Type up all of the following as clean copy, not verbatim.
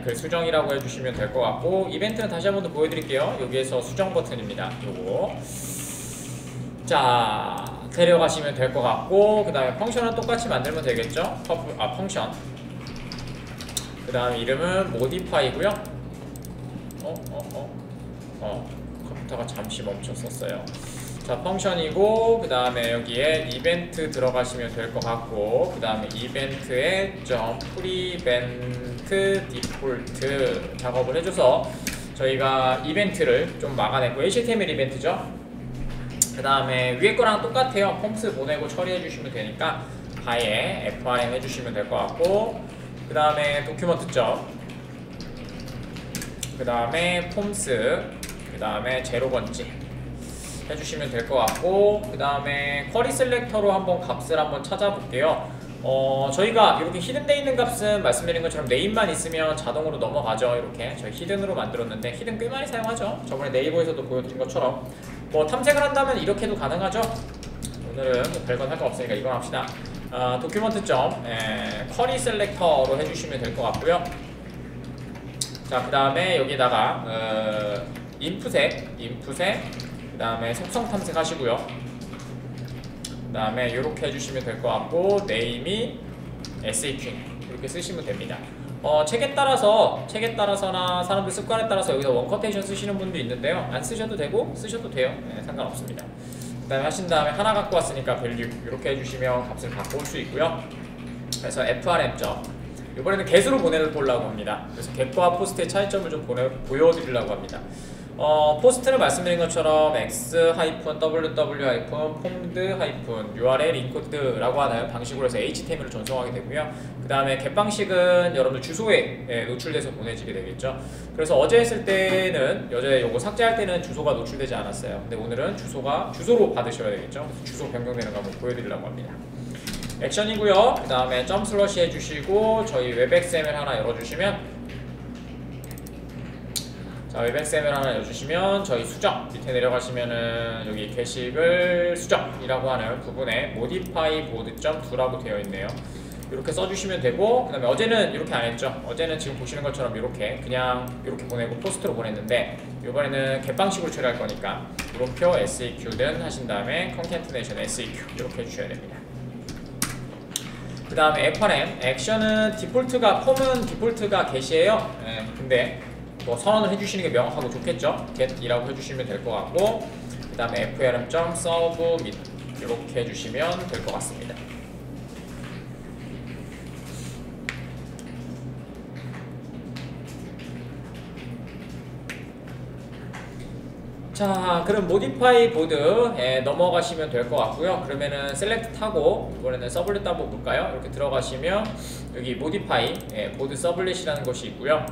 글 수정이라고 해주시면 될 것 같고, 이벤트는 다시 한 번 더 보여드릴게요. 여기에서 수정 버튼입니다. 요거 자 데려가시면 될 것 같고, 그 다음에 펑션은 똑같이 만들면 되겠죠. 펑션, 그 다음에 이름은 모디파이고요. 컴퓨터가 잠시 멈췄었어요. 자, 펑션이고, 그 다음에 여기에 이벤트 들어가시면 될 것 같고, 그 다음에 이벤트에 프리벤트 디폴트 작업을 해줘서 저희가 이벤트를 좀 막아냈고, HTML 이벤트죠. 그 다음에 위에 거랑 똑같아요. 폼스 보내고 처리해 주시면 되니까 하에 FRM 해주시면 될 것 같고, 그 다음에 도큐먼트죠. 그 다음에 폼스, 그 다음에 제로번지 해주시면 될 것 같고, 그 다음에 쿼리 셀렉터로 한번 값을 한번 찾아볼게요. 저희가 이렇게 히든되어 있는 값은 말씀드린 것처럼 네임만 있으면 자동으로 넘어가죠. 이렇게 저희 히든으로 만들었는데 히든 꽤 많이 사용하죠. 저번에 네이버에서도 보여드린 것처럼 뭐 탐색을 한다면 이렇게도 가능하죠. 오늘은 뭐 별건 할 거 없으니까 이건 합시다. 도큐먼트 점 쿼리 셀렉터로 해주시면 될 것 같고요. 자, 그 다음에 여기다가 인풋에 그 다음에 속성 탐색하시고요. 그 다음에 이렇게 해주시면 될 것 같고, 네임이 SAQ 이렇게 쓰시면 됩니다. 책에 따라서나 사람들 습관에 따라서 여기서 원커테이션 쓰시는 분도 있는데요. 안 쓰셔도 되고 쓰셔도 돼요. 네, 상관없습니다. 그 다음에 하신 다음에 하나 갖고 왔으니까 밸류 이렇게 해주시면 값을 갖고 올 수 있고요. 그래서 FRM 점, 이번에는 get으로 보내보려고 합니다. 그래서 get과 포스트의 차이점을 좀 보여드리려고 합니다. 포스트는 말씀드린 것처럼 x-ww-formed-url encoded라고 하는 방식으로 해서 HTML을 전송하게 되고요. 그 다음에 get 방식은 여러분들 주소에 노출돼서 보내지게 되겠죠. 그래서 어제 했을 때는, 어제 요거 삭제할 때는 주소가 노출되지 않았어요. 근데 오늘은 주소로 받으셔야 되겠죠. 그래서 주소 변경되는 거 한번 보여드리려고 합니다. 액션이고요. 그 다음에 점 슬러시 해주시고, 저희 웹XML 하나 열어주시면, 자, 웹XML 하나 열어주시면 저희 수정 밑에 내려가시면은 여기 게시글 수정이라고 하는 부분에 modify board.do라고 되어 있네요. 이렇게 써주시면 되고, 그 다음에 어제는 이렇게 안 했죠. 어제는 지금 보시는 것처럼 이렇게 그냥 이렇게 보내고 포스트로 보냈는데, 이번에는 get 방식으로 처리할 거니까 물음표 SEQ든 하신 다음에 concatenation SEQ 이렇게 해주셔야 됩니다. 그 다음에 FRM 액션은 디폴트가, 폼은 디폴트가 get이에요. 근데 뭐 선언을 해주시는 게 명확하고 좋겠죠. get이라고 해주시면 될 것 같고, 그 다음에 frm.submit 이렇게 해주시면 될 것 같습니다. 자, 그럼 modify board에 넘어가시면 될 것 같고요. 그러면은 select 하고 이번에는 서블릿 한번 볼까요? 이렇게 들어가시면 여기 modify board 서블릿이라는 것이 있고요.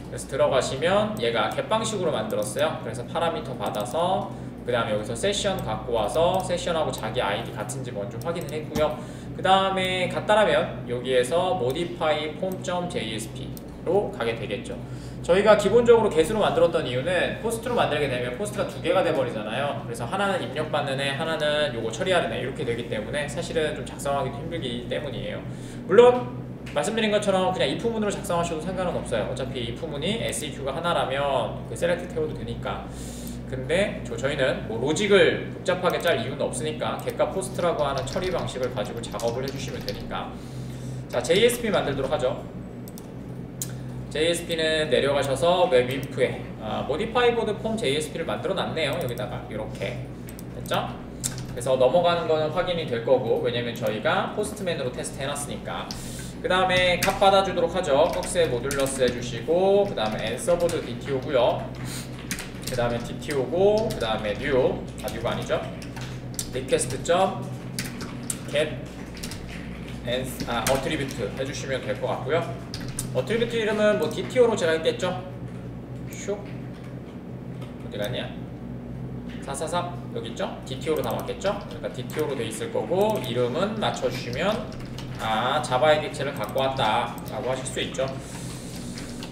그래서 들어가시면 얘가 get 방식으로 만들었어요. 그래서 파라미터 받아서 그 다음에 여기서 세션 갖고 와서 세션하고 자기 아이디 같은지 먼저 확인을 했고요. 그 다음에 같다라면 여기에서 modify form.jsp로 가게 되겠죠. 저희가 기본적으로 get으로 만들었던 이유는 포스트로 만들게 되면 포스트가 두 개가 돼버리잖아요. 그래서 하나는 입력받는 애, 하나는 요거 처리하는 애 이렇게 되기 때문에 사실은 좀 작성하기도 힘들기 때문이에요. 물론 말씀드린 것처럼 그냥 if문으로 작성하셔도 상관은 없어요. 어차피 if문이 SEQ가 하나라면 그 select 태워도 되니까. 근데 저희는 뭐 로직을 복잡하게 짤 이유는 없으니까 get과 post라고 하는 처리 방식을 가지고 작업을 해주시면 되니까. 자, JSP 만들도록 하죠. JSP는 내려가셔서 웹인프에 modify board form JSP를 만들어 놨네요. 여기다가 이렇게 됐죠? 그래서 넘어가는 거는 확인이 될 거고, 왜냐면 저희가 포스트맨으로 테스트 해놨으니까. 그 다음에 값 받아주도록 하죠. 박스에 모듈러스 해주시고, 그 다음에 answerboard DTO고요. 그 다음에 DTO고, 그 다음에 new, 뉴가 아니죠? request.get attribute 해주시면 될 것 같고요. 어트리뷰트 이름은 뭐 DTO로 제가 했겠죠? 슉 어디 갔냐? 443 여기 있죠? DTO로 담았겠죠? 그러니까 DTO로 돼 있을 거고, 이름은 맞춰주시면 자바의 객체를 갖고 왔다 라고 하실 수 있죠.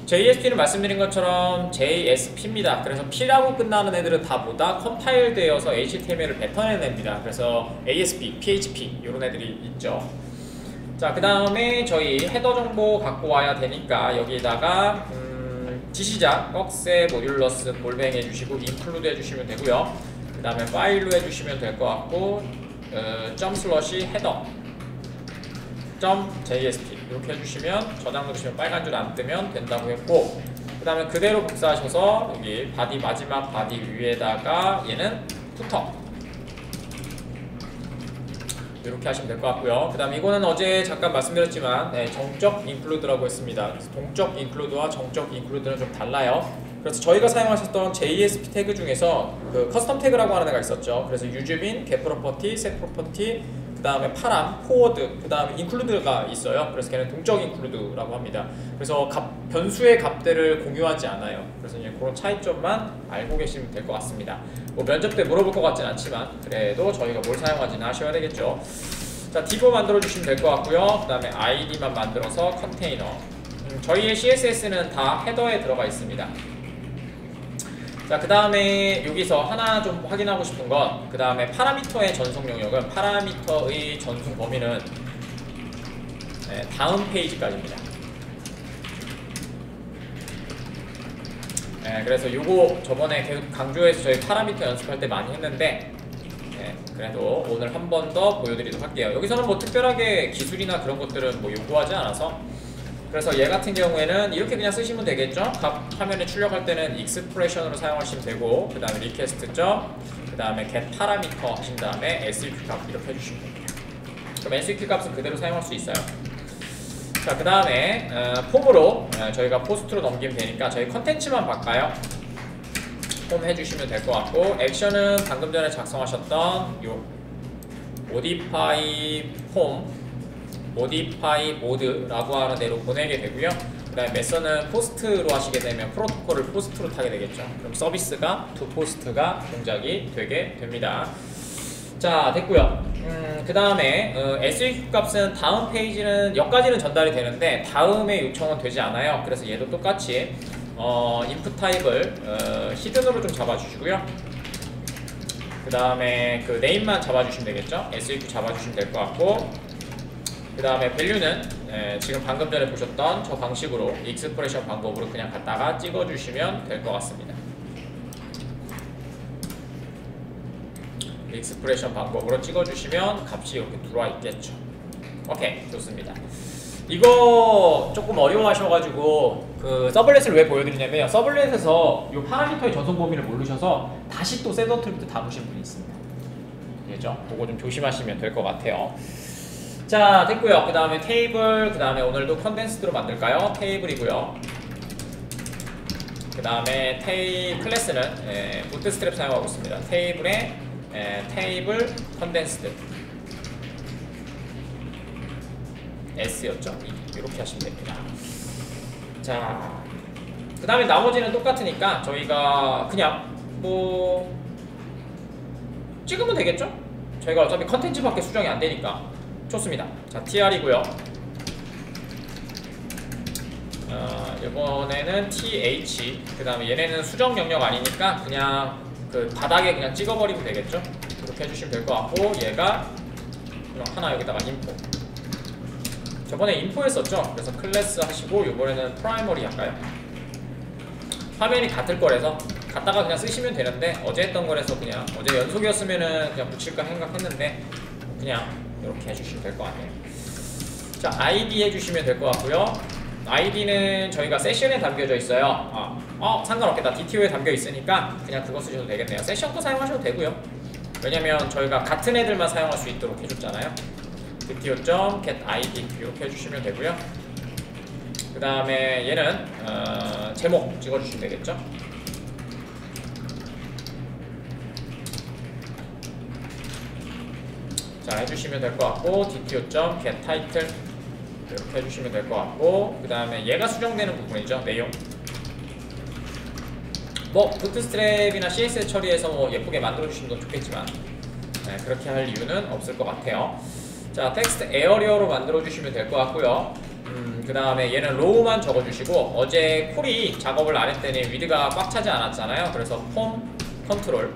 JSP는 말씀드린 것처럼 JSP입니다. 그래서 P라고 끝나는 애들은 다 뭐다? 컴파일 되어서 HTML을 뱉어내냅니다. 그래서 ASP, PHP 이런 애들이 있죠. 자, 그 다음에 저희 헤더 정보 갖고 와야 되니까 여기다가 지시자 꺽쇠 모듈러스 볼뱅 해주시고 인클루드 해주시면 되고요. 그 다음에 파일로 해주시면 될 것 같고 점 슬러시 헤더 점 JST 이렇게 해주시면 저장 누르시면 빨간 줄 안 뜨면 된다고 했고, 그 다음에 그대로 복사하셔서 여기 바디 마지막 바디 위에다가 얘는 푸터 이렇게 하시면 될 것 같고요. 그 다음 이거는 어제 잠깐 말씀드렸지만 정적 인클루드라고 했습니다. 그래서 동적 인클루드와 정적 인클루드는 좀 달라요. 그래서 저희가 사용하셨던 JSP 태그 중에서 그 커스텀 태그라고 하는 애가 있었죠. 그래서 유즈빈, getProperty, setProperty, 그 다음에 파람, 포워드, 그 다음에 인클루드가 있어요. 그래서 걔는 동적 인클루드라고 합니다. 그래서 변수의 값들을 공유하지 않아요. 그래서 이제 그런 차이점만 알고 계시면 될 것 같습니다. 뭐 면접 때 물어볼 것 같진 않지만 그래도 저희가 뭘 사용하지는 아셔야 되겠죠. 자, 디브 만들어 주시면 될 것 같고요. 그 다음에 아이디만 만들어서 컨테이너. 저희의 CSS는 다 헤더에 들어가 있습니다. 자, 그 다음에 여기서 하나 좀 확인하고 싶은 건, 그 다음에 파라미터의 전송 영역은, 파라미터의 전송 범위는 다음 페이지까지입니다. 그래서 요거 저번에 계속 강조해서 저희 파라미터 연습할 때 많이 했는데 그래도 오늘 한 번 더 보여드리도록 할게요. 여기서는 뭐 특별하게 기술이나 그런 것들은 뭐 요구하지 않아서, 그래서 얘 같은 경우에는 이렇게 그냥 쓰시면 되겠죠. 값 화면에 출력할 때는 익스프레션으로 사용하시면 되고, 그 다음에 리퀘스트 점, 그 다음에 get 파라미터 하신 다음에 seq 값 이렇게 해주시면 됩니다. 그럼 seq 값은 그대로 사용할 수 있어요. 자, 그 다음에 폼으로 저희가 포스트로 넘기면 되니까 저희 컨텐츠만 바꿔요. 폼 해주시면 될 것 같고, 액션은 방금 전에 작성하셨던 요 modify 폼, modify mode라고 하는 대로 보내게 되고요. 그 다음에 메서는 포스트로 하시게 되면 프로토콜을 포스트로 타게 되겠죠. 그럼 서비스가 to post가 동작이 되게 됩니다. 자, 됐고요. 그 다음에 SEQ 값은 다음 페이지는 여기까지는 전달이 되는데 다음에 요청은 되지 않아요. 그래서 얘도 똑같이 input 타입을 히든으로 좀 잡아주시고요. 그 다음에 그 네임만 잡아주시면 되겠죠. SEQ 잡아주시면 될 것 같고, 그 다음에 밸류는 지금 방금 전에 보셨던 저 방식으로 익스프레션 방법으로 그냥 갖다가 찍어주시면 될 것 같습니다. 익스프레션 방법으로 찍어주시면 값이 이렇게 들어와 있겠죠. 오케이, 좋습니다. 이거 조금 어려워하셔가지고 그 서블렛을 왜 보여드리냐면, 서블렛에서 이 파라미터의 전송 범위를 모르셔서 다시 또 셋 어트리뷰트 담으신 분이 있습니다. 알겠죠? 그거 좀 조심하시면 될 것 같아요. 자, 됐고요. 그 다음에 테이블, 그 다음에 오늘도 컨덴스드로 만들까요? 테이블이고요. 그 다음에 클래스는 부트스트랩 사용하고 있습니다. 테이블에 테이블 컨덴스드 S였죠? 이렇게 하시면 됩니다. 자, 그 다음에 나머지는 똑같으니까 저희가 그냥 뭐 찍으면 되겠죠? 저희가 어차피 컨텐츠밖에 수정이 안 되니까. 좋습니다. 자, TR이고요. 이번에는 TH, 그 다음에 얘네는 수정 영역 아니니까 그냥 그 바닥에 그냥 찍어버리면 되겠죠? 이렇게 해주시면 될 것 같고, 얘가 하나 여기다가 인포. 저번에 인포 했었죠? 그래서 클래스 하시고, 이번에는 프라이머리 할까요? 화면이 같을 거라서 갖다가 그냥 쓰시면 되는데, 어제 했던 거라서 그냥 어제 연속이었으면은 그냥 붙일까 생각했는데 그냥 이렇게 해주시면 될 것 같네요. 자, ID 해주시면 될 것 같고요. ID는 저희가 세션에 담겨져 있어요. 상관없겠다. DTO에 담겨 있으니까 그냥 그거 쓰셔도 되겠네요. 세션도 사용하셔도 되고요. 왜냐면 저희가 같은 애들만 사용할 수 있도록 해줬잖아요. DTO.getID 이렇게 해주시면 되고요. 그 다음에 얘는 제목 찍어주시면 되겠죠. 자, 해주시면 될 것 같고, DTO.getTitle 이렇게 해주시면 될 것 같고, 그 다음에 얘가 수정되는 부분이죠. 내용. 뭐 부트스트랩이나 CSS 처리해서 뭐 예쁘게 만들어주시면 더 좋겠지만 그렇게 할 이유는 없을 것 같아요. 자, 텍스트 에어리어로 만들어주시면 될 것 같고요. 그 다음에 얘는 로우만 적어주시고, 어제 콜이 작업을 안 했더니 위드가 꽉 차지 않았잖아요. 그래서 폼 컨트롤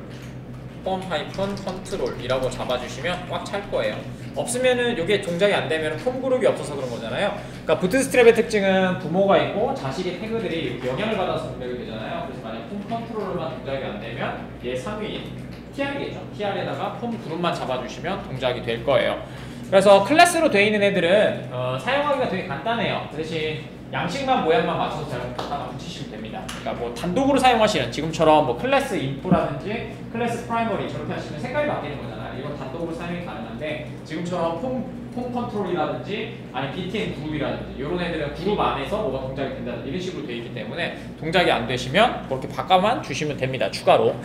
펌-컨트롤이라고 잡아주시면 꽉 찰 거예요. 없으면은 이게 동작이 안 되면 폼 그룹이 없어서 그런 거잖아요. 그러니까 부트스트랩의 특징은 부모가 있고 자식의 태그들이 영향을 받아서 동작이 되잖아요. 그래서 만약 폼 컨트롤만 동작이 안 되면 얘 상위인 TR이겠죠. TR에다가 폼 그룹만 잡아주시면 동작이 될 거예요. 그래서 클래스로 되어 있는 애들은 사용하기가 되게 간단해요. 그 대신 양식만 모양만 맞춰서 잘 갖다가 붙이시면 됩니다. 그러니까 뭐 단독으로 사용하시는 지금처럼 뭐 클래스 인포라든지 클래스 프라이머리 저렇게 하시면 색깔이 바뀌는 거잖아요. 이건 단독으로 사용이 가능한데 지금처럼 폼 컨트롤이라든지 아니 BTN 그룹이라든지 이런 애들은 그룹 안에서 뭐가 동작이 된다 이런 식으로 되어 있기 때문에 동작이 안 되시면 그렇게 바꿔만 주시면 됩니다. 추가로.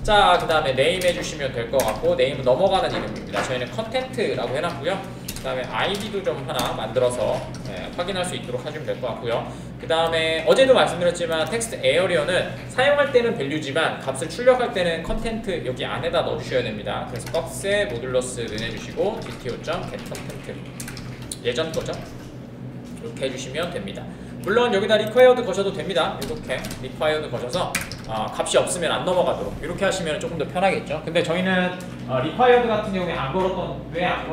자, 그 다음에 네임 해주시면 될 것 같고 네임은 넘어가는 이름입니다. 저희는 컨텐트라고 해놨고요. 그 다음에 아이디도 좀 하나 만들어서 확인할 수 있도록 해주면 될 것 같고요. 그 다음에 어제도 말씀드렸지만 텍스트 에어리어는 사용할 때는 밸류지만 값을 출력할 때는 컨텐트 여기 안에다 넣어주셔야 됩니다. 그래서 꺽쇠 모듈러스를 해주시고 dto.getContent 예전 거죠? 이렇게 해주시면 됩니다. 물론 여기다 required 거셔도 됩니다. 이렇게 required 거셔서 값이 없으면 안 넘어가도록 이렇게 하시면 조금 더 편하겠죠. 근데 저희는 required 같은 경우에 안 걸었던 왜 안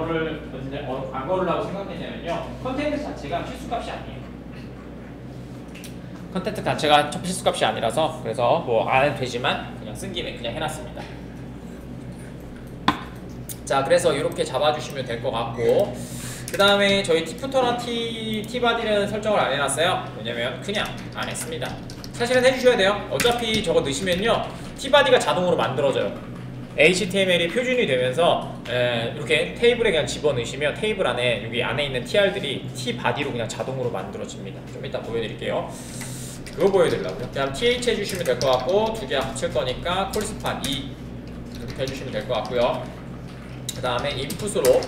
걸으려고 생각했냐면요. 컨텐츠 자체가 필수값이 아니에요. 컨텐츠 자체가 필수값이 아니라서 그래서 뭐 안 해도 되지만 그냥 쓴 김에 그냥 해놨습니다. 자, 그래서 이렇게 잡아주시면 될 것 같고 그 다음에 저희 T푸터랑 T바디는 설정을 안 해놨어요. 왜냐면 그냥 안 했습니다. 사실은 해주셔야 돼요. 어차피 저거 넣으시면요 T바디가 자동으로 만들어져요. HTML이 표준이 되면서 이렇게 테이블에 그냥 집어넣으시면 테이블 안에 여기 안에 있는 TR들이 T바디로 그냥 자동으로 만들어집니다. 좀 이따 보여드릴게요. 그거 보여드리려고요. 그냥 TH 해주시면 될 것 같고 두 개 합칠 거니까 콜스판 2 이렇게 해주시면 될 것 같고요. 그 다음에 인풋으로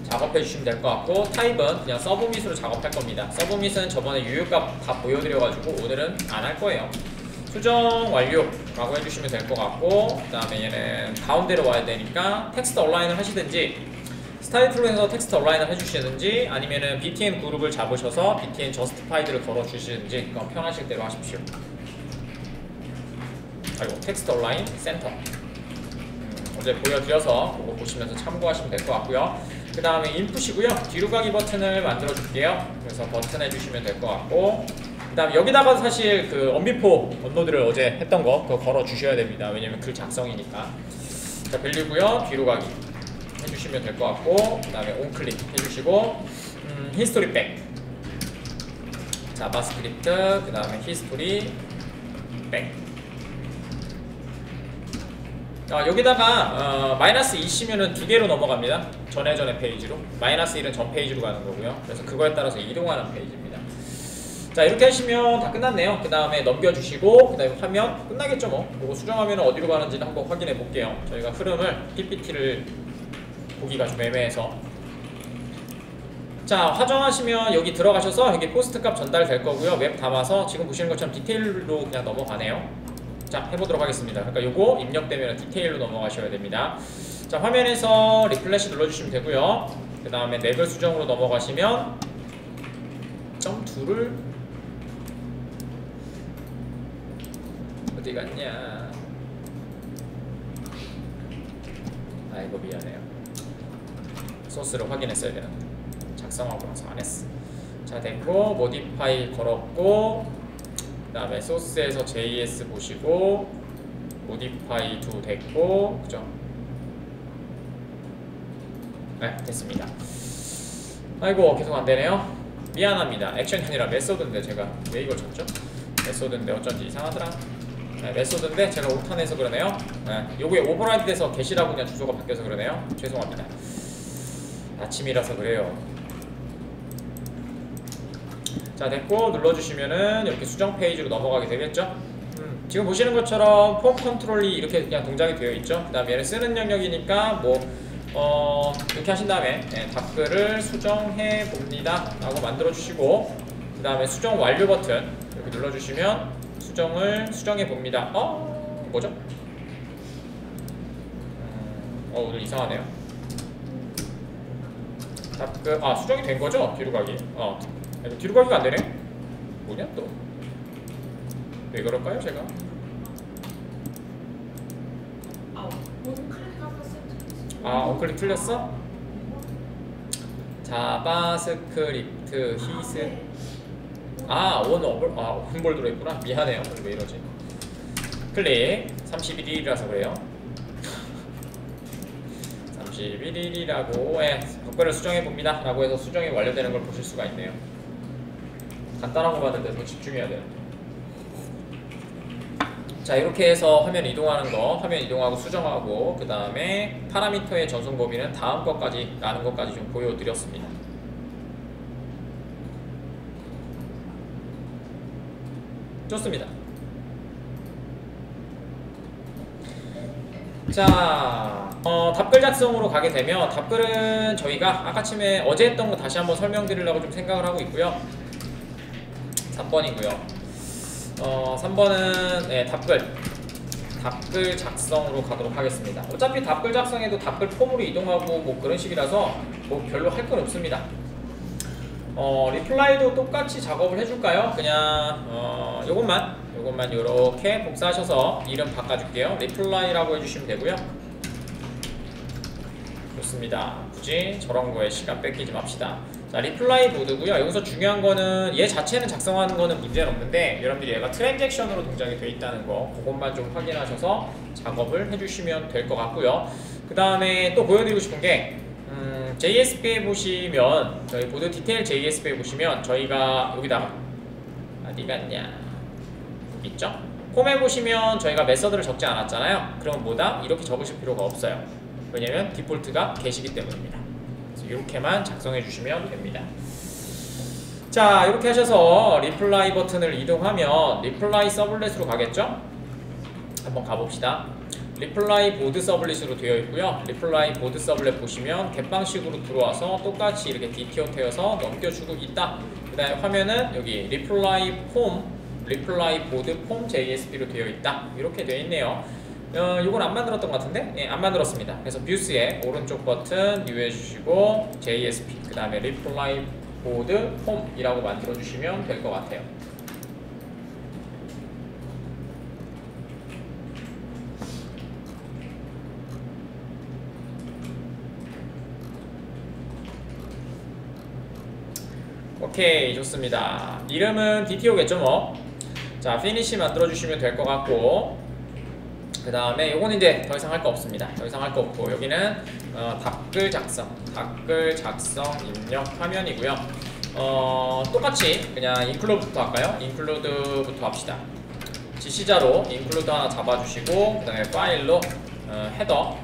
작업해 주시면 될 것 같고 타입은 그냥 서브밋으로 작업할 겁니다. 서브밋은 저번에 유효값 다 보여드려가지고 오늘은 안 할 거예요. 수정 완료라고 해주시면 될 것 같고 그 다음에 얘는 가운데로 와야 되니까 텍스트 얼라인을 하시든지 스타일 툴에서 텍스트 얼라인을 해주시든지 아니면은 BTN 그룹을 잡으셔서 BTN 저스티파이드를 걸어주시든지 그건 편하실 대로 하십시오. 그리고 텍스트 얼라인 센터 어제 보여드려서 그거 보시면서 참고하시면 될 것 같고요. 그 다음에 인풋이고요. 뒤로 가기 버튼을 만들어 줄게요. 그래서 버튼 해주시면 될 것 같고 그 다음에 여기다가 사실 그 언비포 업로드를 어제 했던 거 그거 걸어 주셔야 됩니다. 왜냐면 글 작성이니까. 자, 밸류고요. 뒤로 가기 해주시면 될 것 같고 그 다음에 온클릭 해주시고 히스토리 백 자바스크립트 그 다음에 히스토리 백 여기다가 마이너스 2시면은 두 개로 넘어갑니다. 전에 페이지로 마이너스 1은 전 페이지로 가는 거고요. 그래서 그거에 따라서 이동하는 페이지입니다. 자, 이렇게 하시면 다 끝났네요. 그 다음에 넘겨주시고 그 다음에 화면 끝나겠죠 뭐. 그리고 수정하면 어디로 가는지는 한번 확인해 볼게요. 저희가 흐름을 PPT를 보기가 좀 애매해서 자, 화정하시면 여기 들어가셔서 여기 포스트 값 전달될 거고요. 웹 담아서 지금 보시는 것처럼 디테일로 그냥 넘어가네요. 자, 해보도록 하겠습니다. 그러니까 요거 입력되면 디테일로 넘어가셔야 됩니다. 자, 화면에서 리플래시 눌러주시면 되고요. 그 다음에 레벨 수정으로 넘어가시면 점 2를 어디 갔냐? 아이고 미안해요. 소스를 확인했어야 되는데 작성하고 나서 안 했어. 자, 됐고 모디파이 걸었고 그 다음에 소스에서 JS 보시고 모디파이 2 됐고 그죠? 네, 됐습니다. 아이고 계속 안되네요. 미안합니다. 액션이 아니라 메소드인데 제가 왜 이걸 쳤죠? 메소드인데 어쩐지 이상하더라. 네, 메소드인데 제가 오탄해서 그러네요. 네, 요게 오버라이드 돼서 게시라고 그냥 주소가 바뀌어서 그러네요. 죄송합니다. 아침이라서 그래요. 자, 됐고 눌러주시면은 이렇게 수정 페이지로 넘어가게 되겠죠. 지금 보시는 것처럼 폼 컨트롤이 이렇게 그냥 동작이 되어 있죠. 그 다음에 얘를 쓰는 영역이니까 뭐 이렇게 하신 다음에 답글을 수정해 봅니다 라고 만들어 주시고 그 다음에 수정 완료 버튼 이렇게 눌러주시면 수정을 수정해 봅니다. 뭐죠? 오늘 이상하네요. 답글 수정이 된 거죠? 뒤로 가기. 뒤로 가기가 안 되네? 뭐냐 또? 왜 그럴까요 제가? 아, 언클릭 틀렸어? 자바스크립트 히스. 아, 원볼 들어있구나. 미안해요. 왜 이러지? 클릭. 31일이라서 그래요. 31일이라고 답글을 수정해봅니다 라고 해서 수정이 완료되는 걸 보실 수가 있네요. 간단한 거 받는데 더 집중해야 되는데. 자, 이렇게 해서 화면 이동하는 거, 화면 이동하고 수정하고, 그 다음에 파라미터의 전송 범위는 다음 것까지 라는 것까지 좀 보여드렸습니다. 좋습니다. 자, 답글 작성으로 가게 되면, 답글은 저희가 아까쯤에 어제 했던 거 다시 한번 설명드리려고 좀 생각을 하고 있고요. 3번이고요. 3번은 네, 답글 작성으로 가도록 하겠습니다. 어차피 답글 작성에도 답글 폼으로 이동하고 뭐 그런 식이라서 뭐 별로 할 건 없습니다. 리플라이도 똑같이 작업을 해줄까요? 그냥 요것만 요렇게 복사하셔서 이름 바꿔줄게요. 리플라이라고 해주시면 되고요. 좋습니다. 굳이 저런 거에 시간 뺏기지 맙시다. 자, 리플라이 보드고요. 여기서 중요한 거는 얘 자체는 작성하는 거는 문제는 없는데 여러분들이 얘가 트랜잭션으로 동작이 돼 있다는 거, 그것만 좀 확인하셔서 작업을 해주시면 될 것 같고요. 그 다음에 또 보여드리고 싶은 게 JSP에 보시면, 저희 보드 디테일 JSP에 보시면 저희가 여기다가 어디 갔냐, 있죠? 폼에 보시면 저희가 메서드를 적지 않았잖아요. 그럼 뭐다? 이렇게 적으실 필요가 없어요. 왜냐면 디폴트가 게시기 때문입니다. 그래서 이렇게만 작성해 주시면 됩니다. 자, 이렇게 하셔서 리플라이 버튼을 이동하면 리플라이 서블렛으로 가겠죠? 한번 가봅시다. 리플라이 보드 서블릿으로 되어 있고요. 리플라이 보드 서블릿 보시면 갯방식으로 들어와서 똑같이 이렇게 디티어 태워서 넘겨주고 있다. 그 다음에 화면은 여기 리플라이 보드 폼 JSP로 되어 있다. 이렇게 되어 있네요. 이건 안 만들었던 것 같은데? 예, 안 만들었습니다. 그래서 뷰스의 오른쪽 버튼 뉴 해주시고 JSP, 그 다음에 리플라이 보드 폼이라고 만들어 주시면 될 것 같아요. 오케이, 좋습니다. 이름은 DTO겠죠 뭐. 자, 피니시 만들어 주시면 될 것 같고, 그 다음에 요거는 이제 더 이상 할 거 없습니다. 더 이상 할 거 없고, 여기는 답글 작성 입력 화면이고요. 똑같이 그냥 인클루드부터 할까요? 인클루드부터 합시다. 지시자로 인클루드 하나 잡아주시고, 그 다음에 파일로 헤더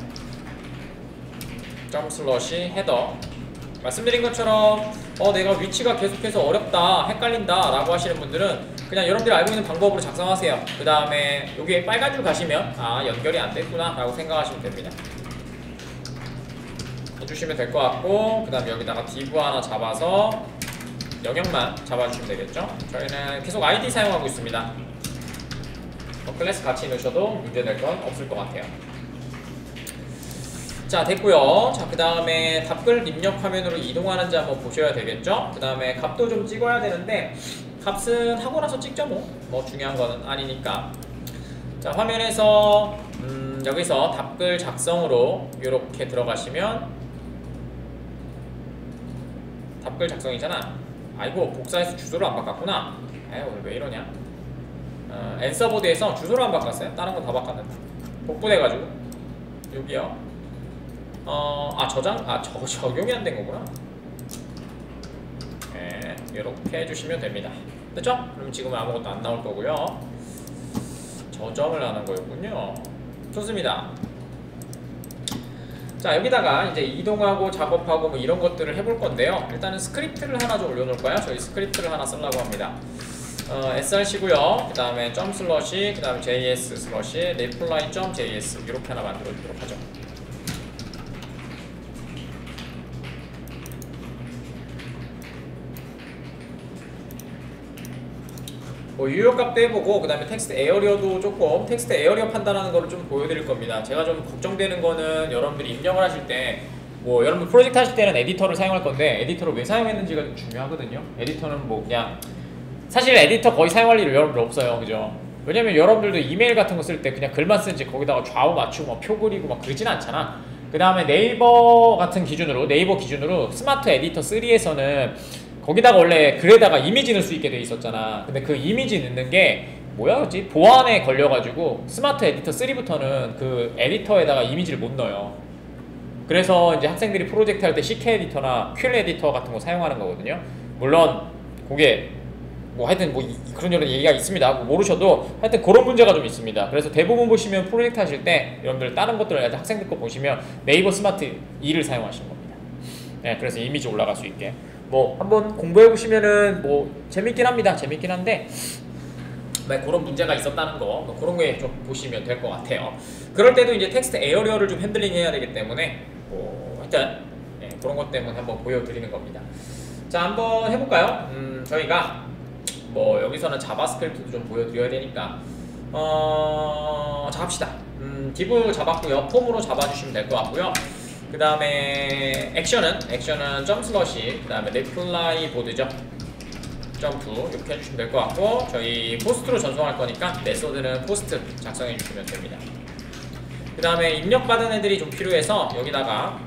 헤더. 말씀드린 것처럼 내가 위치가 계속해서 어렵다, 헷갈린다 라고 하시는 분들은 그냥 여러분들이 알고 있는 방법으로 작성하세요. 그 다음에 여기에 빨간 줄 가시면 연결이 안 됐구나 라고 생각하시면 됩니다. 해주시면 될 것 같고, 그 다음에 여기다가 div 하나 잡아서 영역만 잡아주시면 되겠죠. 저희는 계속 id 사용하고 있습니다. 클래스 같이 넣으셔도 문제될 건 없을 것 같아요. 자, 됐고요. 자, 그 다음에 답글 입력 화면으로 이동하는지 한번 보셔야 되겠죠. 그 다음에 값도 좀 찍어야 되는데 값은 하고 나서 찍죠 뭐 중요한 거는 아니니까. 자, 화면에서 여기서 답글 작성으로 이렇게 들어가시면 답글 작성이잖아. 아이고, 복사해서 주소를 안 바꿨구나. 오늘 왜 이러냐. 앤서보드에서 주소를 안 바꿨어요. 다른 건 다 바꿨는데 복붙해가지고 여기요. 적용이 안 된 거구나. 네, 이렇게 해주시면 됩니다. 됐죠? 그럼 지금은 아무것도 안 나올 거고요. 저장을 하는 거였군요. 좋습니다. 자, 여기다가 이제 이동하고 작업하고 뭐 이런 것들을 해볼 건데요. 일단은 스크립트를 하나 좀 올려놓을까요? 저희 스크립트를 하나 쓰려고 합니다. src고요. 그 다음에 점 슬러시, 그 다음에 js 슬러시 reply js 이렇게 하나 만들어 주도록 하죠. 뭐 유효값도 해보고, 그 다음에 텍스트 에어리어도 조금, 텍스트 에어리어 판단하는 거를 좀 보여드릴 겁니다. 제가 좀 걱정되는 거는 여러분들이 입력을 하실 때, 뭐 여러분들 프로젝트 하실 때는 에디터를 사용할 건데 에디터를 왜 사용했는지가 좀 중요하거든요. 에디터는 뭐 그냥 사실 에디터 거의 사용할 일이 여러분들 없어요, 그죠? 왜냐면 여러분들도 이메일 같은 거 쓸 때 그냥 글만 쓰지 거기다가 좌우 맞추고 막 표 그리고 막 그러진 않잖아. 그 다음에 네이버 같은 기준으로, 네이버 기준으로 스마트 에디터 3에서는 거기다가 원래 글에다가 이미지 넣을 수 있게 돼 있었잖아. 근데 그 이미지 넣는 게 뭐야지? 보안에 걸려가지고 스마트 에디터 3부터는 그 에디터에다가 이미지를 못 넣어요. 그래서 이제 학생들이 프로젝트 할 때 CK 에디터나 퀼 에디터 같은 거 사용하는 거거든요. 물론 그게 뭐 하여튼 뭐 그런 얘기가 있습니다. 뭐 모르셔도 하여튼 그런 문제가 좀 있습니다. 그래서 대부분 보시면 프로젝트 하실 때 여러분들 다른 것들을 학생들 거 보시면 네이버 스마트 2를 사용하시는 겁니다. 네, 그래서 이미지 올라갈 수 있게 뭐 한번 공부해 보시면은 뭐 재밌긴 합니다. 재밌긴 한데 네, 그런 문제가 있었다는 거, 뭐 그런 거에 좀 보시면 될 것 같아요. 그럴 때도 이제 텍스트 에어리어를 좀 핸들링 해야 되기 때문에 뭐 일단 네, 그런 것 때문에 한번 보여드리는 겁니다. 자, 한번 해볼까요? 저희가 뭐 여기서는 자바스크립트도 좀 보여드려야 되니까 자 합시다. div 잡았고요. 폼으로 잡아주시면 될 것 같고요. 그 다음에 액션은 점슬러시, 그 다음에 리플라이 보드죠. 점프 이렇게 해주시면 될 것 같고, 저희 포스트로 전송할 거니까 메소드는 포스트 작성해 주시면 됩니다. 그 다음에 입력받은 애들이 좀 필요해서 여기다가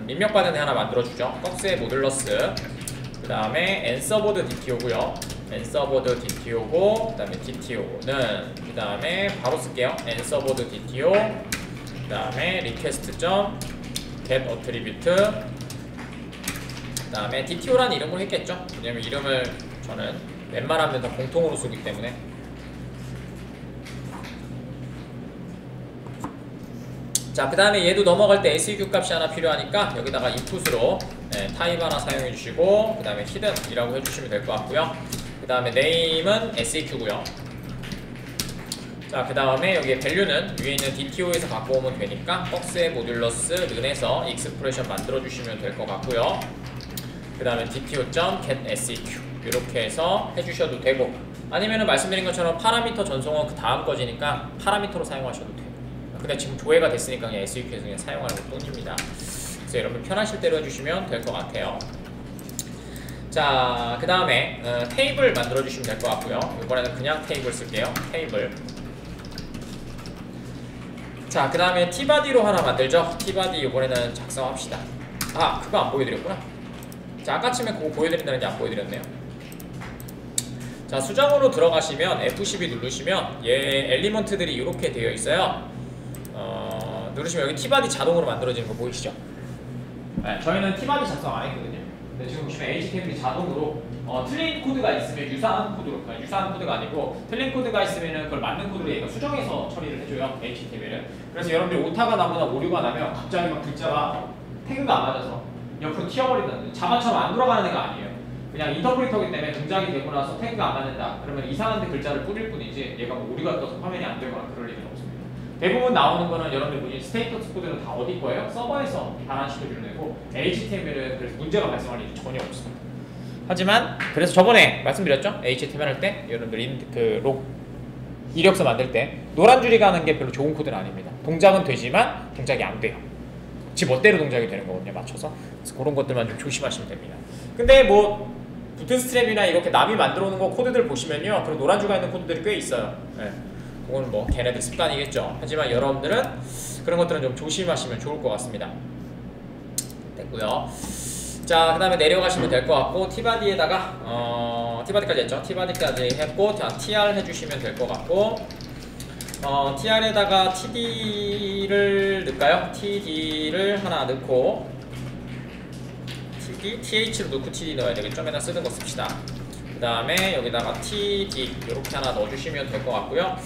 입력받은 애 하나 만들어주죠. 꺽스의 모듈러스, 그 다음에 엔서보드 DTO고요. 엔서보드 DTO고, 그 다음에 DTO는 그 다음에 바로 쓸게요. 엔서보드 DTO, 그 다음에 리퀘스트.get attribute, 그 다음에 DTO라는 이름으로 했겠죠. 왜냐면 이름을 저는 웬만하면 다 공통으로 쓰기 때문에. 자, 그 다음에 얘도 넘어갈 때 SEQ 값이 하나 필요하니까 여기다가 인풋으로 타입 하나 사용해 주시고, 그 다음에 hidden이라고 해주시면 될 것 같고요. 그 다음에 name은 SEQ고요. 자, 그 다음에 여기에 value는 위에 있는 DTO에서 갖고 오면 되니까 꺽스의 모듈러스 른에서 익스프레션 만들어 주시면 될 것 같고요. 그 다음에 DTO.getSEQ 이렇게 해서 해주셔도 되고, 아니면은 말씀드린 것처럼 파라미터 전송은 그 다음 거지니까 파라미터로 사용하셔도 돼요. 근데 지금 조회가 됐으니까 그냥 SEQ에서 그냥 사용하는 것 뿐입니다. 그래서 여러분 편하실 대로 해주시면 될 것 같아요. 자, 그 다음에 테이블 만들어 주시면 될 것 같고요. 이번에는 그냥 테이블 쓸게요. 테이블. 자, 그 다음에 tbody로 하나 만들죠. tbody 이번에는 작성합시다. 아, 그거 안 보여드렸구나. 자, 아까쯤에 그거 보여드린다는 게 안 보여드렸네요. 자, 수정으로 들어가시면 F12 누르시면 얘 엘리먼트들이 이렇게 되어 있어요. 누르시면 여기 tbody 자동으로 만들어지는 거 보이시죠? 네, 저희는 tbody 작성 안 했거든요. 근데 지금 보시면 HTML이 자동으로 틀린 코드가 있으면 유사한 코드로, 그러니까 유사한 코드가 아니고 틀린 코드가 있으면 그걸 맞는 코드로 얘가 수정해서 처리를 해줘요. HTML은. 그래서 여러분들이 오타가 나거나 오류가 나면 갑자기 막 글자가 태그가 안 맞아서 옆으로 튀어버린다든지, 자바처럼 안 돌아가는 애가 아니에요. 그냥 인터프리터기 때문에 동작이 되고 나서 태그가 안 맞는다 그러면 이상한 데 글자를 뿌릴 뿐이지 얘가 뭐 오류가 떠서 화면이 안 되거나 그럴 일은 없습니다. 대부분 나오는 거는 여러분들 보니 스테이터스 코드는 다 어디 거예요? 서버에서 반환시켜주는 애고, HTML은 그래서 문제가 발생할 일이 전혀 없습니다. 하지만 그래서 저번에 말씀드렸죠? HTML 할 때 여러분들 이력서 만들 때 노란 줄이 가는 게 별로 좋은 코드는 아닙니다. 동작은 되지만 동작이 안 돼요. 지 멋대로 동작이 되는 거거든요, 맞춰서. 그래서 그런 것들만 좀 조심하시면 됩니다. 근데 뭐 부트스트랩이나 이렇게 남이 만들어 놓은 거 코드들 보시면요, 그런 노란 줄가 있는 코드들이 꽤 있어요. 네. 그건 뭐 걔네들 습관이겠죠. 하지만 여러분들은 그런 것들은 좀 조심하시면 좋을 것 같습니다. 됐고요. 자, 그 다음에 내려가시면 될 것 같고, tbody에다가 tbody까지 했죠. tbody까지 했고 tr 해주시면 될 것 같고, tr에다가 td를 넣을까요? td를 하나 넣고, th로 넣고 td 넣어야 되겠죠. 맨날 쓰는 거 씁시다. 그 다음에 여기다가 td 이렇게 하나 넣어주시면 될 것 같고요.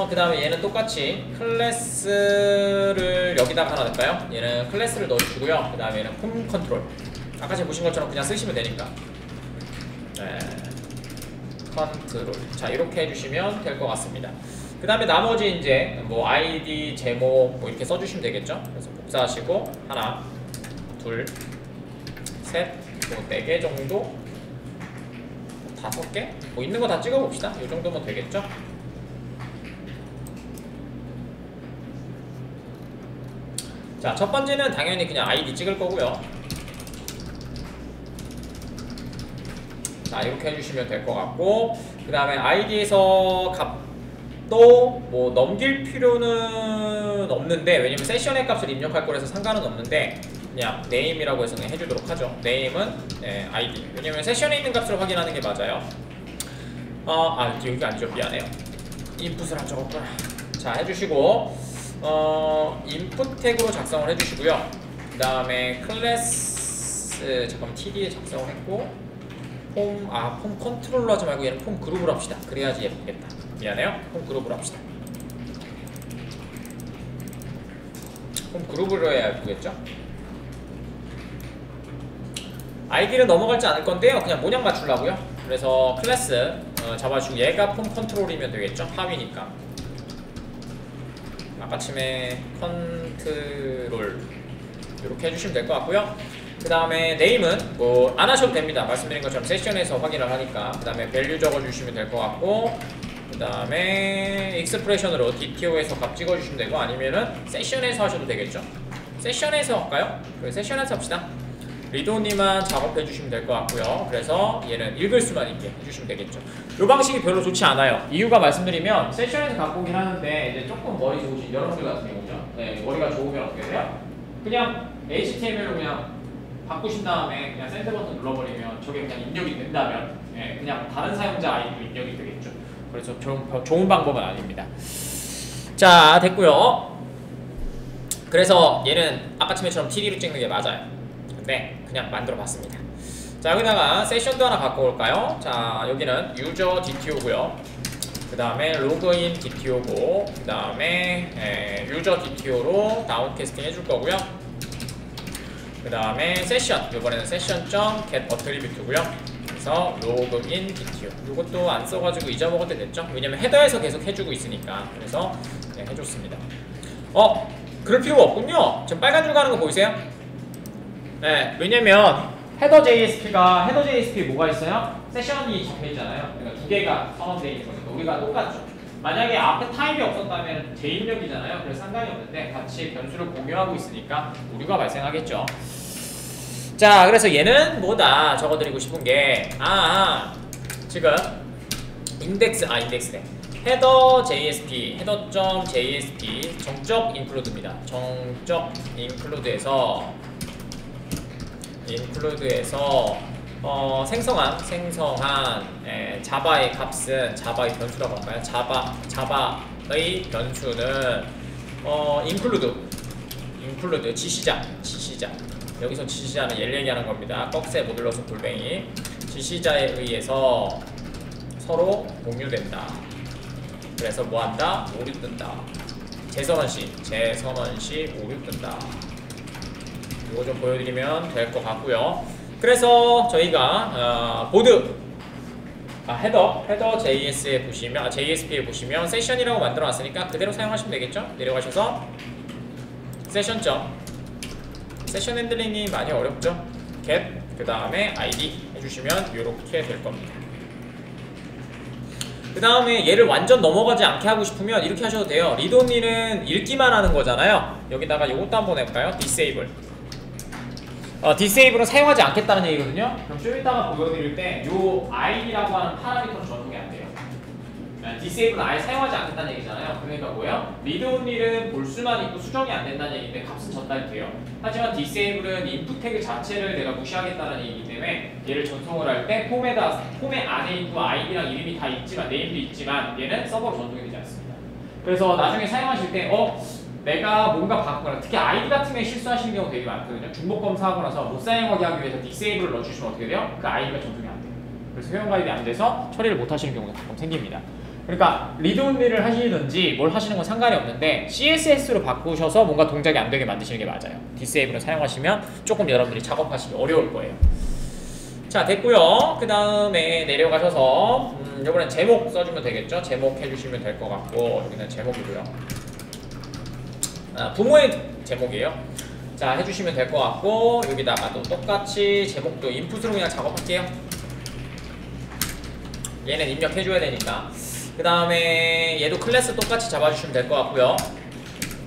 그 다음에 얘는 똑같이 클래스를 여기다가 하나 넣을까요? 얘는 클래스를 넣어주시고요. 그 다음에 얘는 폼 컨트롤, 아까 제가 보신 것처럼 그냥 쓰시면 되니까 컨트롤. 자, 이렇게 해주시면 될 것 같습니다. 그 다음에 나머지 이제 뭐 아이디, 제목 뭐 이렇게 써주시면 되겠죠. 그래서 복사하시고 하나, 둘, 셋, 뭐 4개 정도, 5개? 뭐 있는 거 다 찍어봅시다. 이 정도면 되겠죠. 자, 첫 번째는 당연히 그냥 아이디 찍을 거고요. 자, 이렇게 해주시면 될 것 같고, 그 다음에 아이디에서 또 뭐 넘길 필요는 없는데, 왜냐면 세션의 값을 입력할 거라서 상관은 없는데 그냥 name이라고 해서 그냥 해주도록 하죠. name은 id. 왜냐면 세션에 있는 값을 확인하는 게 맞아요. 여기가 아니죠. 미안해요. 인풋을 안 적었구나. 자, 해주시고 인풋 태그로 작성을 해주시고요. 그 다음에 클래스 잠깐만 td에 작성을 했고 폼 컨트롤로 하지 말고 얘는 폼 그룹으로 합시다. 그래야지 예쁘겠다. 미안해요. 폼 그룹으로 합시다. 폼 그룹으로 해야 예쁘겠죠? 아이디는 넘어갈지 않을 건데요. 그냥 모양 맞추려고요. 그래서 클래스 잡아주고 얘가 폼 컨트롤이면 되겠죠? 하위니까. 아까침에 컨트롤 이렇게 해주시면 될 것 같고요. 그 다음에 name은 뭐 안 하셔도 됩니다. 말씀드린 것처럼 세션에서 확인을 하니까. 그 다음에 value 적어주시면 될 것 같고, 그 다음에 expression으로 DTO에서 값 찍어주시면 되고, 아니면은 세션에서 하셔도 되겠죠. 세션에서 할까요? 그래, 세션에서 합시다. 리도니만 작업해주시면 될 것 같고요. 그래서 얘는 읽을 수만 있게 해주시면 되겠죠. 이 방식이 별로 좋지 않아요. 이유가 말씀드리면 세션에서 갖고 오긴 하는데 이제 조금 머리 좋으신 여러분들 같은 경우죠. 네, 머리가 좋으면 어떻게 돼요? 그냥 HTML로 그냥 바꾸신 다음에 그냥 샌드 버튼 눌러버리면 저게 그냥 입력이 된다면 그냥 다른 사용자 아이디로 입력이 되겠죠. 그래서 좋은 방법은 아닙니다. 자, 됐고요. 그래서 얘는 아까처럼 TD로 찍는 게 맞아요. 근데 그냥 만들어 봤습니다. 자, 여기다가 세션도 하나 갖고 올까요? 자, 여기는 유저 DTO고요. 그 다음에 로그인 DTO고, 그 다음에 유저 DTO로 다운캐스팅 해줄 거고요. 그 다음에 세션, 이번에는 session.get attribute고요. 그래서 로그인 DTO. 이것도 안 써가지고 잊어먹을 때 됐죠? 왜냐면 헤더에서 계속 해주고 있으니까. 그래서 해줬습니다. 그럴 필요가 없군요. 지금 빨간 줄 가는 거 보이세요? 네, 왜냐면 헤더 JSP가 헤더 JSP에 뭐가 있어요? 세션이 적혀 있잖아요. 그러니까 두 개가 선언되어 있는 거니까 우리가 똑같죠. 만약에 앞에 타입이 없었다면 재입력이잖아요. 그래서 상관이 없는데 같이 변수를 공유하고 있으니까 오류가 발생하겠죠. 자, 그래서 얘는 뭐다 적어드리고 싶은 게 지금 인덱스네. 헤더 JSP, 헤더.jsp 정적 인클루드입니다. 정적 인클루드에서 생성한 자바의 값은 자바의 변수라고 할까요? 자바의 변수는 include 지시자. 여기서 지시자는 얘를 얘기하는 겁니다. 꺽쇠 모듈러스 골뱅이 지시자에 의해서 서로 공유된다. 그래서 뭐한다? 오류 뜬다. 재선언 시 오류 뜬다. 이거 좀 보여드리면 될 것 같고요. 그래서 저희가 보드 헤더 JS에 보시면 JSP에 보시면 세션이라고 만들어놨으니까 그대로 사용하시면 되겠죠. 내려가셔서 세션 핸들링이 많이 어렵죠. get 그 다음에 id 해주시면 이렇게 될 겁니다. 그 다음에 얘를 완전 넘어가지 않게 하고 싶으면 이렇게 하셔도 돼요. 리드온리는 읽기만 하는 거잖아요. 여기다가 이것도 한번 해볼까요? disable. disable은 사용하지 않겠다는 얘기거든요. 그럼 좀 이따가 보여드릴 때 요 id라고 하는 파라미터는 적용이 안 돼요. disable은 아예 사용하지 않겠다는 얘기잖아요. 그러니까 뭐예요? read-only는 볼 수만 있고 수정이 안 된다는 얘기인데 값은 전달이 돼요. 하지만 disable은 인풋 태그 자체를 내가 무시하겠다는 얘기이기 때문에 얘를 전송을 할 때 폼에 안에 있고 id랑 이름이 다 있지만 네임도 있지만 얘는 서버로 전송이 되지 않습니다. 그래서 나중에 사용하실 때 내가 뭔가 바꾸거나 특히 ID 같은 게 실수하시는 경우 되게 많거든요. 중복 검사하고 나서 못 사용하게 하기 위해서 disable을 넣어주시면 어떻게 돼요? 그 ID가 전송이 안 돼요. 그래서 회원 가입이 안 돼서 처리를 못 하시는 경우가 가끔 생깁니다. 그러니까 리드온리를 하시든지 뭘 하시는 건 상관이 없는데 CSS로 바꾸셔서 뭔가 동작이 안 되게 만드시는 게 맞아요. disable을 사용하시면 조금 여러분들이 작업하시기 어려울 거예요. 자, 됐고요. 그 다음에 내려가셔서 이번엔 제목 써주면 되겠죠. 제목 해주시면 될 것 같고 여기는 제목이고요. 부모의 제목이에요. 자, 해주시면 될 것 같고 여기다가도 똑같이 제목도 인풋으로 그냥 작업할게요. 얘는 입력해줘야 되니까. 그 다음에 얘도 클래스 똑같이 잡아주시면 될 것 같고요.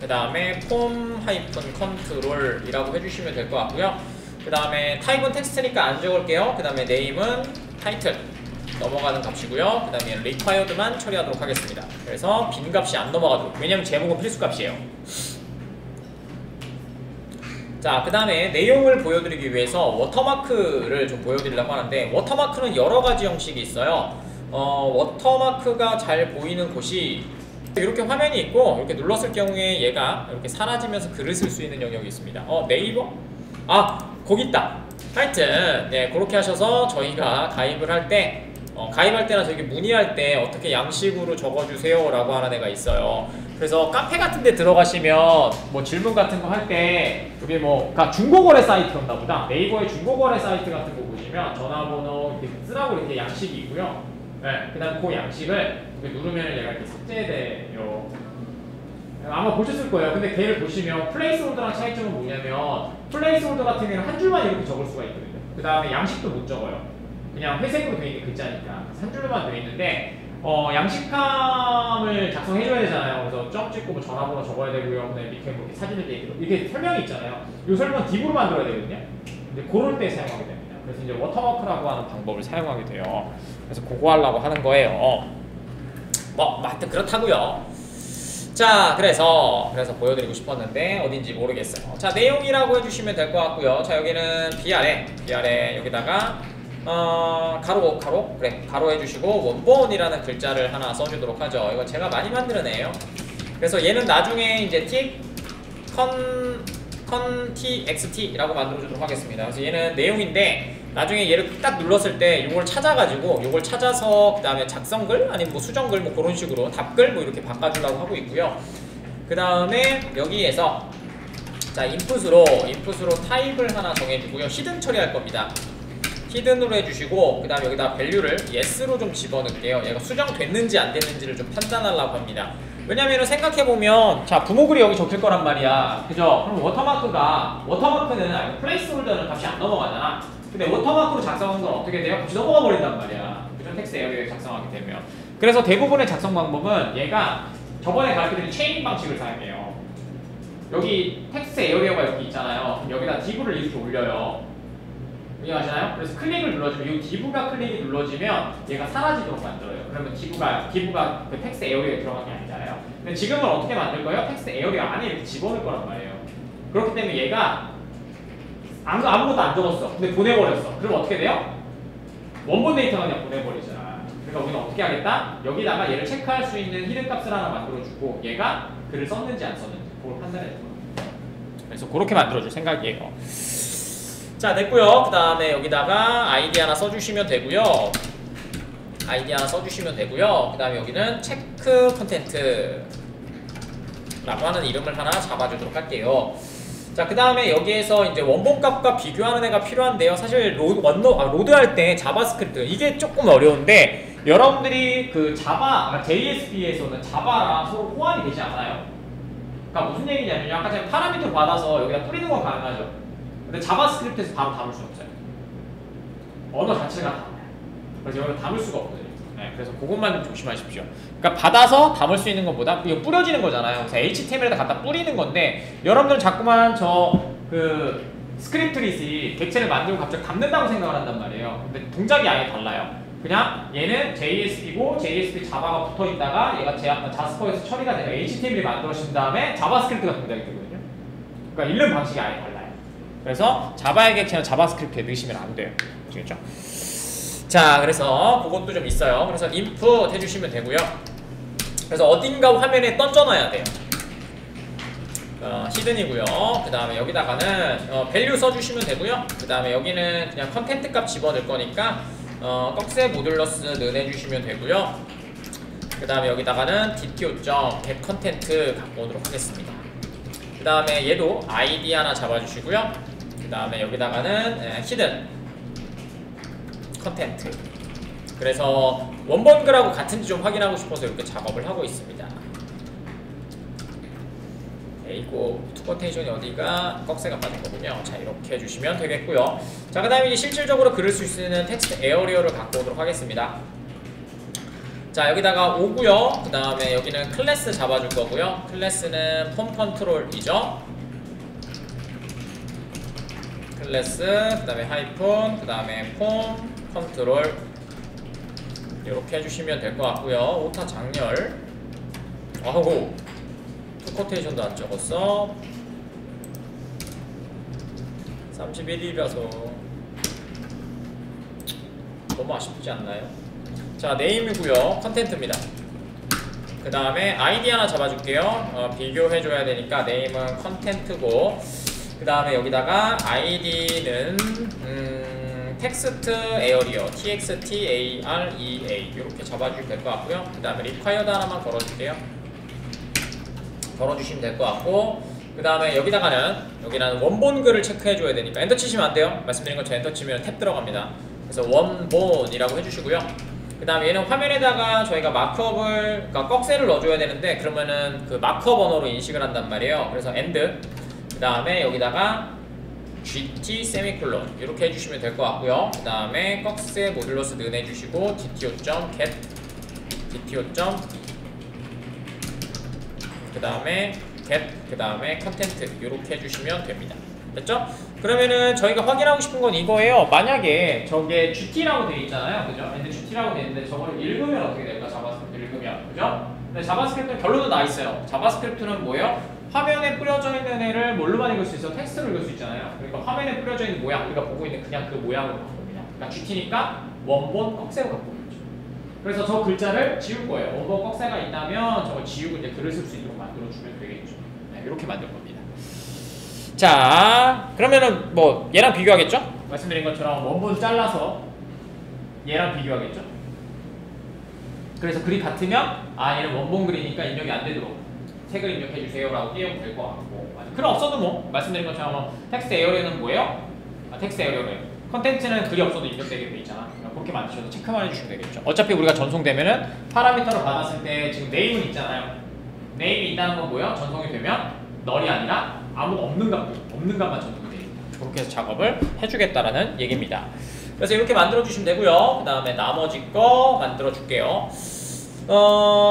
그 다음에 폼-컨트롤이라고 해주시면 될 것 같고요. 그 다음에 타입은 텍스트니까 안 적을게요. 그 다음에 네임은 타이틀. 넘어가는 값이고요. 그 다음에 required만 처리하도록 하겠습니다. 그래서 빈 값이 안 넘어가도록. 왜냐면 제목은 필수 값이에요. 자, 그 다음에 내용을 보여드리기 위해서 워터마크를 좀 보여드리려고 하는데, 워터마크는 여러가지 형식이 있어요. 워터마크가 잘 보이는 곳이 이렇게 화면이 있고, 이렇게 눌렀을 경우에 얘가 이렇게 사라지면서 글을 쓸 수 있는 영역이 있습니다. 네이버? 거기 있다. 하여튼 네, 그렇게 하셔서 저희가 가입을 할 때 가입할 때나 저희 문의할 때 어떻게 양식으로 적어주세요 라고 하는 애가 있어요. 그래서 카페 같은 데 들어가시면 뭐 질문 같은 거 할 때 여기 뭐 그러니까 중고거래 사이트였나 보다. 네이버의 중고거래 사이트 같은 거 보시면 전화번호 이렇게 쓰라고 이렇게 양식이 있고요. 네, 그 다음 그 양식을 이렇게 누르면 얘가 이렇게 삭제돼요. 아마 보셨을 거예요. 근데 걔를 보시면 플레이스홀더랑 차이점은 뭐냐면, 플레이스홀더 같은 경우는 한 줄만 이렇게 적을 수가 있거든요. 그 다음에 양식도 못 적어요. 그냥 회색으로 되어 있는 글자니까 한 줄만 되어 있는데, 양식함을 작성해줘야 되잖아요. 그래서 점 찍고 뭐 전화번호 적어야 되고요. 그다음에 밑에 뭐 사진을 이렇게 설명이 있잖아요. 이 설명 딥으로 만들어야 되거든요. 근데 그럴 때 사용하게 됩니다. 그래서 이제 워터마크라고 하는 방법을 사용하게 돼요. 그래서 그거 하려고 하는 거예요. 하여튼 그렇다고요. 자, 그래서 보여드리고 싶었는데 어딘지 모르겠어요. 자, 내용이라고 해주시면 될 것 같고요. 자, 여기는 BR에 여기다가 가로 해주시고 원본이라는 글자를 하나 써주도록 하죠. 이건 제가 많이 만드는 애예요. 그래서 얘는 나중에 이제 txt라고 만들어주도록 하겠습니다. 그래서 얘는 내용인데, 나중에 얘를 딱 눌렀을 때 요걸 찾아가지고 요걸 찾아서 그 다음에 작성글 아니면 뭐 수정글 뭐 그런 식으로 답글 뭐 이렇게 바꿔주려고 하고 있고요. 그 다음에 여기에서 자 인풋으로 타입을 하나 정해주고요. 히든 처리할 겁니다. 히든으로 해주시고, 그 다음에 여기다 밸류를 yes로 좀 집어넣을게요. 얘가 수정됐는지 안 됐는지를 좀 판단하려고 합니다. 왜냐면은 생각해보면, 자, 부모글이 여기 적힐 거란 말이야. 그죠? 그럼 워터마크는 플레이스홀더는 값이 안 넘어가잖아. 근데 워터마크로 작성한 건 어떻게 돼요? 값이 넘어가 버린단 말이야. 그죠? 텍스트 에어리어에 작성하게 되면. 그래서 대부분의 작성 방법은 얘가 저번에 가르쳐드린 체인 방식을 사용해요. 여기 텍스트 에어리어가 여기 있잖아요. 그럼 여기다 div를 이렇게 올려요. 이해하시나요? 그래서 클릭을 눌러주면, 이 div가 클릭이 눌러지면 얘가 사라지도록 만들어요. 그러면 div가 그 텍스트 에어리어에 들어간 게 아니잖아요. 근데 지금은 어떻게 만들 거예요? 텍스트 에어리어 안에 이렇게 집어넣을 거란 말이에요. 그렇기 때문에 얘가 아무것도 안 적었어. 근데 보내버렸어. 그럼 어떻게 돼요? 원본 데이터가 그냥 보내버리잖아. 그러니까 우리는 어떻게 하겠다? 여기다가 얘를 체크할 수 있는 히든 값을 하나 만들어주고, 얘가 글을 썼는지 안 썼는지 그걸 판단해 줄 거예요. 그래서 그렇게 만들어줄 생각이에요. 자, 됐고요. 그 다음에 여기다가 아이디 하나 써주시면 되고요. 그 다음에 여기는 체크 컨텐트 라고 하는 이름을 하나 잡아주도록 할게요. 자, 그 다음에 여기에서 이제 원본 값과 비교하는 애가 필요한데요. 사실 로드할 때 자바스크립트 이게 조금 어려운데, 여러분들이 그 JSP에서는 자바랑 서로 호환이 되지 않아요. 그러니까 무슨 얘기냐면, 아까 제가 파라미터 받아서 여기다 뿌리는 건 가능하죠. 근데 자바스크립트에서 바로 담을 수 없어요. 언어 자체가 달라요. 그래서 여기서 담을 수가 없거든요. 네, 그래서 그것만 좀 조심하십시오. 그러니까 받아서 담을 수 있는 것보다 이거 뿌려지는 거잖아요. 그래서 HTML에다 갖다 뿌리는 건데, 여러분들은 자꾸만 그 스크립트릿이 객체를 만들고 갑자기 담는다고 생각을 한단 말이에요. 근데 동작이 아예 달라요. 그냥 얘는 JSP고 JSP 자바가 붙어 있다가 얘가 자스퍼에서 처리가 되면 HTML이 만들어진 다음에 자바스크립트가 동작이 되거든요. 그러니까 읽는 방식이 아예 달라요. 그래서 자바의 객체는 자바스크립트에 넣으시면 안 돼요. 아시겠죠? 자, 그래서 그것도 좀 있어요. 그래서 input 해주시면 되고요. 그래서 어딘가 화면에 던져놔야 돼요. 히든이고요. 그 다음에 여기다가는 value 써주시면 되고요. 그 다음에 여기는 그냥 컨텐트 값 집어넣을 거니까 꺽쇠 모듈러스 는 해주시면 되고요. 그 다음에 여기다가는 dto.getContent 갖고 오도록 하겠습니다. 그 다음에 얘도 id 하나 잡아주시고요. 그 다음에 여기다가는 hidden 컨텐트. 그래서 원본 글하고 같은지 좀 확인하고 싶어서 이렇게 작업을 하고 있습니다. 이거 투커테이션이 어디가 꺽쇠가 빠진 거군요. 자, 이렇게 해주시면 되겠고요. 자, 그 다음에 이제 실질적으로 글을 쓸 수 있는 텍스트 에어리어를 갖고 오도록 하겠습니다. 자, 여기다가 오고요. 그 다음에 여기는 클래스 잡아줄 거고요. 클래스는 폼 컨트롤이죠. 클래스, 그 다음에 하이폰, 그 다음에 폼 컨트롤. 이렇게 해주시면 될 것 같고요. 오타 장렬. 아우, 투커테이션도 안 적었어. 31일이라서 너무 아쉽지 않나요? 자, 네임이고요. 컨텐트입니다. 그 다음에 아이디 하나 잡아줄게요. 비교해줘야 되니까 네임은 컨텐트고, 그 다음에 여기다가 아이디는 텍스트 에어리어 TXTAREA 이렇게 잡아주시면 될 것 같고요. 그 다음에 required 하나만 걸어줄게요. 걸어주시면 될 것 같고, 그 다음에 여기는 원본 글을 체크해줘야 되니까 엔터 치시면 안 돼요. 말씀드린 것처럼 엔터 치면 탭 들어갑니다. 그래서 원본이라고 해주시고요. 그 다음에 얘는 화면에다가 저희가 마크업을, 그러니까 꺽쇠를 넣어줘야 되는데, 그러면은 그 마크업 언어로 인식을 한단 말이에요. 그래서 end, 그 다음에 여기다가 GT 세미콜론 이렇게 해주시면 될 것 같고요. 그 다음에 꺽쇠 모듈러스 는 해주시고 dto.get dto. 그 다음에 get, 그 다음에 컨텐트 이렇게 해주시면 됩니다. 됐죠? 그러면은 저희가 확인하고 싶은 건 이거예요. 만약에 저게 GT라고 되어 있잖아요, 그죠? 근데 GT라고 되어 있는데 저거를 읽으면 어떻게 될까? 자바스크립트 읽으면, 그죠? 근데 자바스크립트는 결론은 나 있어요. 자바스크립트는 뭐예요? 화면에 뿌려져 있는 애를 뭘로만 읽을 수 있어? 텍스트로 읽을 수 있잖아요. 그러니까 화면에 뿌려져 있는 모양, 우리가 보고 있는 그냥 그 모양으로 바꿉니다. 그러니까 GT니까 원본 꺽쇠로 바꾸는 거죠. 그래서 저 글자를 지울 거예요. 원본 꺽쇠가 있다면 저걸 지우고 이제 글을 쓸 수 있도록 만들어주면 되겠죠. 네, 이렇게 만들 겁니다. 자, 그러면은 뭐 얘랑 비교하겠죠? 말씀드린 것처럼 원본 잘라서 얘랑 비교하겠죠? 그래서 글이 같으면 얘는 원본 글이니까 입력이 안 되도록 책을 입력해주세요 라고 띄우면 될 것 같고, 글 없어도 뭐 말씀드린 것처럼 텍스트 에어리어는 뭐예요? 텍스트 에어리어는 컨텐츠는 글이 없어도 입력되게 돼 있잖아. 그렇게 만드셔서 체크만 해주시면 되겠죠. 어차피 우리가 전송되면은 파라미터로 받았을 때 지금 네임은 있잖아요. 네임이 있다는 건 뭐예요? 전송이 되면 널이 아니라 아무 없는 값만 전송이 됩니다. 그렇게 해서 작업을 해주겠다라는 얘기입니다. 그래서 이렇게 만들어 주시면 되고요. 그 다음에 나머지 거 만들어 줄게요.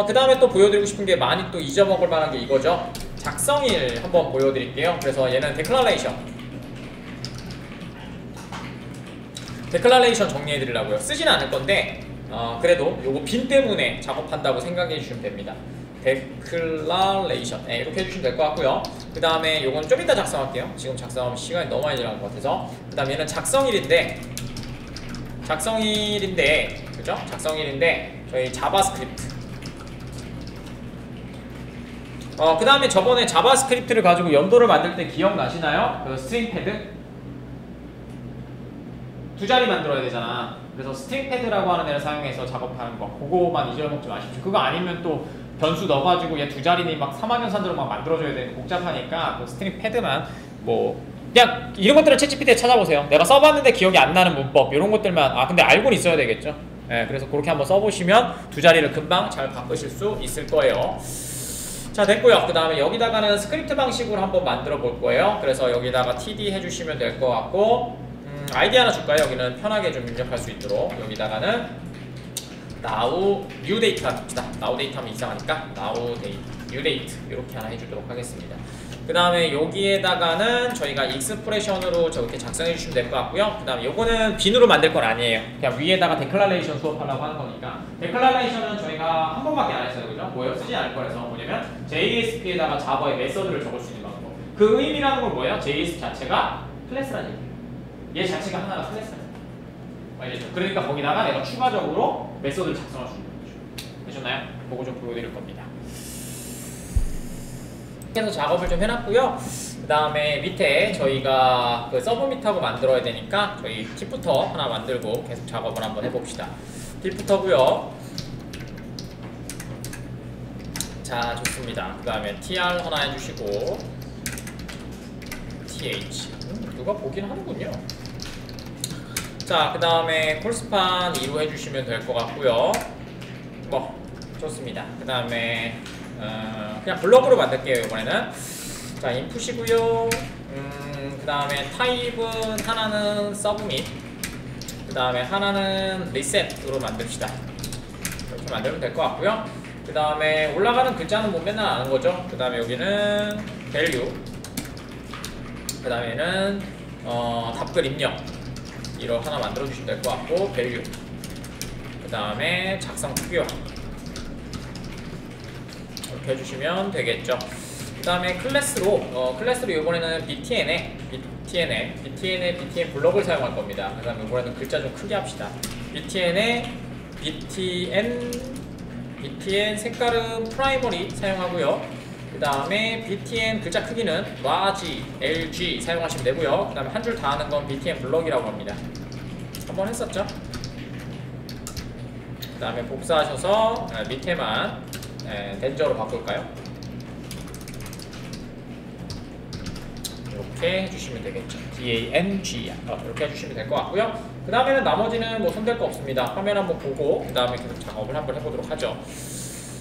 그 다음에 또 보여드리고 싶은 게 많이 또 잊어먹을 만한 게 이거죠. 작성일 한번 보여드릴게요. 그래서 얘는 데클라레이션 정리해드리려고요. 쓰진 않을 건데 그래도 요거 빈 때문에 작업한다고 생각해 주시면 됩니다. 데클라레이션 이렇게 해주시면 될 것 같고요. 그 다음에 요건 좀 이따 작성할게요. 지금 작성하면 시간이 너무 많이 지나는 것 같아서. 그 다음에 얘는 작성일인데 그죠? 작성일인데 저희 자바스크립트. 그 다음에 저번에 자바스크립트를 가지고 연도를 만들 때 기억나시나요? 그 스트링 패드? 두 자리 만들어야 되잖아. 그래서 스트링 패드라고 하는 애를 사용해서 작업하는 거, 그거만 잊어먹지 마십시오. 그거 아니면 또 변수 넣어가지고 얘 두 자리니 막 3학년산으로 막 만들어줘야 되는 복잡하니까 그 스트링 패드만 뭐 그냥 이런 것들은 챗GPT에 찾아보세요. 내가 써봤는데 기억이 안 나는 문법 이런 것들만 근데 알고는 있어야 되겠죠. 그래서 그렇게 한번 써보시면 두 자리를 금방 잘 바꾸실 수 있을 거예요. 자, 됐고요. 그 다음에 여기다가는 스크립트 방식으로 한번 만들어 볼 거예요. 그래서 여기다가 td 해주시면 될 것 같고, 아이디 하나 줄까요? 여기는 편하게 좀 입력할 수 있도록. 여기다가는 now new date 합시다. now date 하면 이상하니까 now date, new date 이렇게 하나 해주도록 하겠습니다. 그 다음에 여기에다가는 저희가 익스프레션으로 저렇게 작성해 주시면 될 것 같고요. 그 다음에 요거는 빈으로 만들 건 아니에요. 그냥 위에다가 데클라레이션 수업하려고 하는 거니까. 데클라레이션은 저희가 한 번밖에 안 했어요. 그죠? 뭐예요? 쓰지 않을 거라서 뭐냐면 JSP에다가 자바의 메서드를 적을 수 있는 방법. 그 의미라는 건 뭐예요? JS 자체가 클래스라는 얘기예요. 얘 자체가 하나가 클래스라는 얘기예요. 알겠죠? 그러니까 거기다가 내가 추가적으로 메서드를 작성할 수 있는 거죠. 되셨나요? 그거 좀 보여드릴 겁니다. 해서 작업을 좀 해놨고요. 그 다음에 밑에 저희가 그 서브밋하고 만들어야 되니까 저희 팁부터 하나 만들고 계속 작업을 한번 해봅시다. 팁부터고요. 자, 좋습니다. 그 다음에 tr 하나 해주시고 th 누가 보긴 하는군요. 자, 그 다음에 콜스판 2로 해주시면 될 것 같고요. 뭐 좋습니다. 그 다음에 그냥 블럭으로 만들게요. 이번에는 자, 인풋이고요. 그 다음에 타입은 하나는 서브밋, 그 다음에 하나는 리셋으로 만듭시다. 이렇게 만들면 될 것 같고요. 그 다음에 올라가는 글자는 뭐 맨날 아는 거죠. 그 다음에 여기는 value, 그 다음에는 답글 입력 이로 하나 만들어 주시면 될 것 같고, value, 그 다음에 작성 투기화 이렇게 해주시면 되겠죠. 그 다음에 클래스로 이번에는 BTN 블럭을 사용할 겁니다. 그 다음에 이번에는 글자 좀 크게 합시다. BTN 색깔은 프라이머리 사용하고요. 그 다음에 BTN 글자 크기는 YG, LG 사용하시면 되고요. 그 다음에 한 줄 다 하는 건 BTN 블럭이라고 합니다. 한번 했었죠? 그 다음에 복사하셔서 밑에만 덴저로 바꿀까요? 이렇게 해주시면 되겠죠. DANG 이렇게 해주시면 될 것 같고요. 그 다음에는 나머지는 뭐 손댈 거 없습니다. 화면 한번 보고 그 다음에 계속 작업을 한번 해보도록 하죠.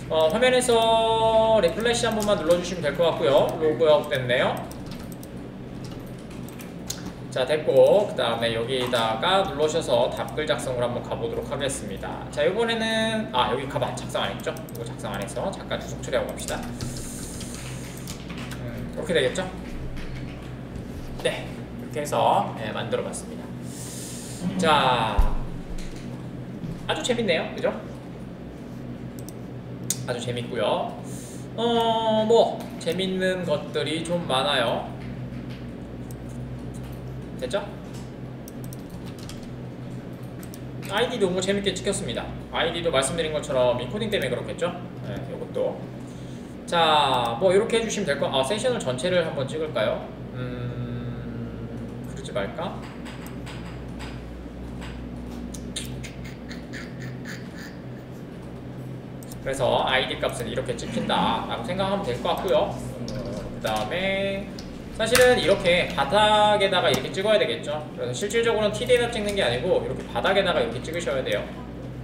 화면에서 리플래시 한 번만 눌러주시면 될 것 같고요. 로그아웃 됐네요. 자, 됐고 그 다음에 여기다가 눌러주셔서 답글 작성을 한번 가보도록 하겠습니다. 자, 이번에는 여기 가봐 작성 안 했죠? 이거 작성 안 해서 잠깐 주석 처리하고 갑시다. 이렇게 되겠죠? 네, 이렇게 해서 만들어 봤습니다. 자, 아주 재밌네요, 그죠? 아주 재밌고요. 뭐 재밌는 것들이 좀 많아요. 됐죠? 아이디도 뭐 재밌게 찍혔습니다. 아이디도 말씀드린 것처럼 인코딩 때문에 그렇겠죠? 네, 요것도. 자, 뭐 이렇게 해주시면 될 거. 세션을 전체를 한번 찍을까요? 그러지 말까? 그래서 아이디 값은 이렇게 찍힌다 라고 생각하면 될 것 같고요. 그 다음에 사실은 이렇게 바닥에다가 이렇게 찍어야 되겠죠. 그래서 실질적으로는 TD에다 찍는 게 아니고 이렇게 바닥에다가 이렇게 찍으셔야 돼요.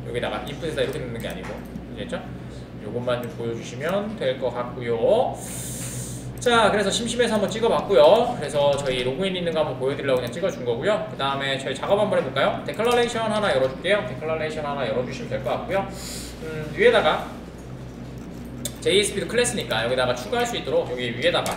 여기다가 인풋에다 이렇게 넣는 게 아니고. 아시겠죠? 요것만 좀 보여주시면 될 것 같고요. 자, 그래서 심심해서 한번 찍어봤고요. 그래서 저희 로그인 있는 거 한번 보여드리려고 그냥 찍어준 거고요. 그 다음에 저희 작업 한번 해볼까요? 데클러레이션 하나 열어줄게요. 데클러레이션 하나 열어주시면 될 것 같고요. 위에다가 JSP도 클래스니까 여기다가 추가할 수 있도록 여기 위에다가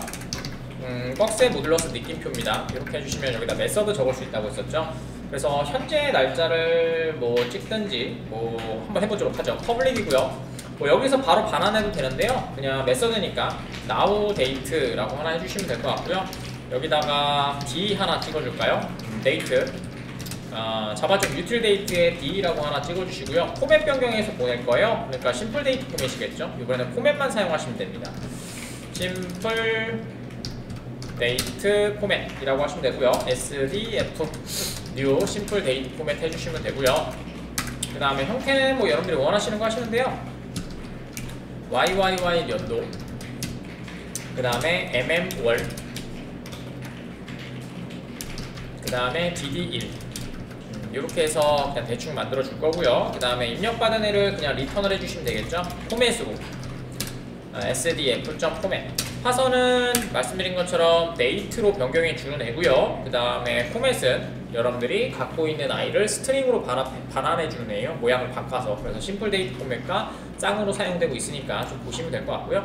꺽쇠 모듈러스 느낌표입니다. 이렇게 해주시면 여기다 메서드 적을 수 있다고 했었죠. 그래서 현재 날짜를 뭐 찍든지 뭐 한번 해보도록 하죠. 퍼블릭이고요. 뭐 여기서 바로 반환해도 되는데요. 그냥 메서드니까 now date라고 하나 해주시면 될 것 같고요. 여기다가 D 하나 찍어줄까요? date 자바쪽 util date에 D라고 하나 찍어주시고요. 포맷 변경해서 보낼 거예요. 그러니까 심플 데이트 포맷이겠죠. 이번에는 포맷만 사용하시면 됩니다. 심플 데이트 포맷이라고 하시면 되고요. SDF new 심플 데이트 포맷 해주시면 되고요. 그 다음에 형태는 뭐 여러분들이 원하시는 거 하시면 돼요. YYY 연도, 그 다음에 MM 월, 그 다음에 DD1 이렇게 해서 그냥 대충 만들어 줄 거고요. 그 다음에 입력받은 애를 그냥 리턴을 해주시면 되겠죠. 포맷으로 sdf.포맷 파선은 말씀드린 것처럼 데이트로 변경해 주는 애고요. 그 다음에 포맷은 여러분들이 갖고 있는 아이를 스트링으로 반환해 주는 애예요. 모양을 바꿔서. 그래서 심플 데이트 포맷과 짱으로 사용되고 있으니까 좀 보시면 될 것 같고요.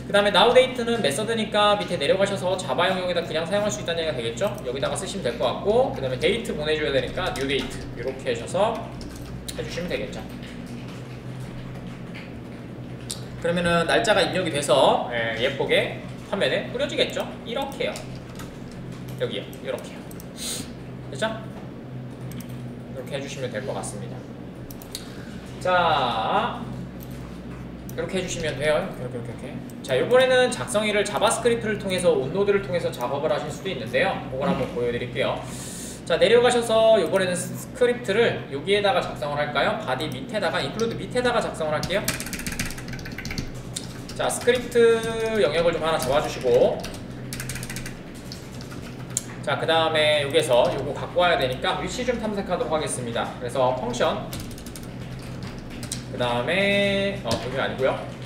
그 다음에 now date는 메서드니까 밑에 내려가셔서 자바 영역에다 그냥 사용할 수 있다는 얘기가 되겠죠. 여기다가 쓰시면 될 것 같고, 그 다음에 데이트 보내줘야 되니까 new date 이렇게 하셔서 해주시면 되겠죠. 그러면은 날짜가 입력이 돼서 예쁘게 화면에 뿌려지겠죠. 이렇게요. 여기요. 이렇게요. 됐죠? 이렇게 해주시면 될 것 같습니다. 자, 이렇게 해주시면 돼요. 이렇게. 자, 이번에는 작성일을 자바스크립트를 통해서 온노드를 통해서 작업을 하실 수도 있는데요. 그걸 한번 보여드릴게요. 자, 내려가셔서 이번에는 스크립트를 여기에다가 작성을 할까요? 바디 밑에다가, 인클루드 밑에다가 작성을 할게요. 자, 스크립트 영역을 좀 하나 잡아주시고, 자, 그 다음에 여기에서 요거 갖고 와야 되니까 위치 좀 탐색하도록 하겠습니다. 그래서 펑션, 그 다음에 그게 아니고요.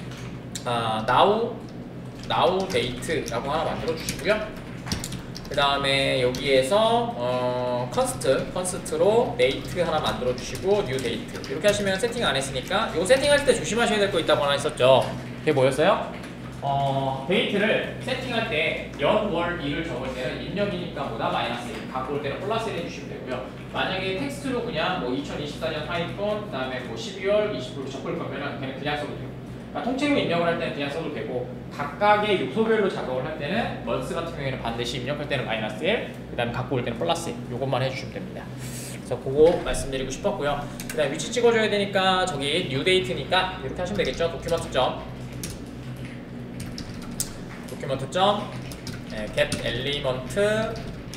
now date라고 하나 만들어 주시고요. 그 다음에 여기에서 const로 date 하나 만들어 주시고 new date 이렇게 하시면 세팅 안 했으니까 이거 세팅할 때 조심하셔야 될 거 있다고 하나 했었죠. 그게 뭐였어요? 데이트를 세팅할 때 연, 월, 일을 적을 때는 입력이니까 뭐다 마이너스 1, 갖고 올 때는 플러스 1 해주시면 되고요. 만약에 텍스트로 그냥 뭐 2024년 하이폰, 그 다음에 뭐 12월 20일 적을 거면은 그냥 써도 돼요. 그러니까 통째로 입력을 할 때는 그냥 써도 되고, 각각의 요소별로 작업을 할 때는 먼스 같은 경우에는 반드시 입력할 때는 마이너스 1, 그 다음에 갖고 올 때는 플러스 1, 요것만 해주시면 됩니다. 그래서 그거 말씀드리고 싶었고요. 그 다음에 위치 찍어줘야 되니까 저기 뉴 데이트니까 이렇게 하시면 되겠죠. 도큐먼트 get element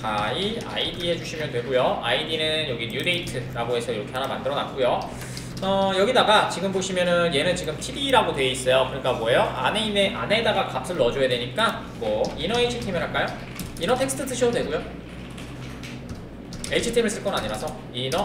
by id 해주시면 되고요. id는 여기 new date라고 해서 이렇게 하나 만들어 놨고요. 여기다가 지금 보시면은 얘는 지금 td라고 되어 있어요. 그러니까 뭐예요? 안에다가 값을 넣어줘야 되니까 뭐 inner html 할까요? inner 텍스트 쓰셔도 되고요. html 쓸 건 아니라서 inner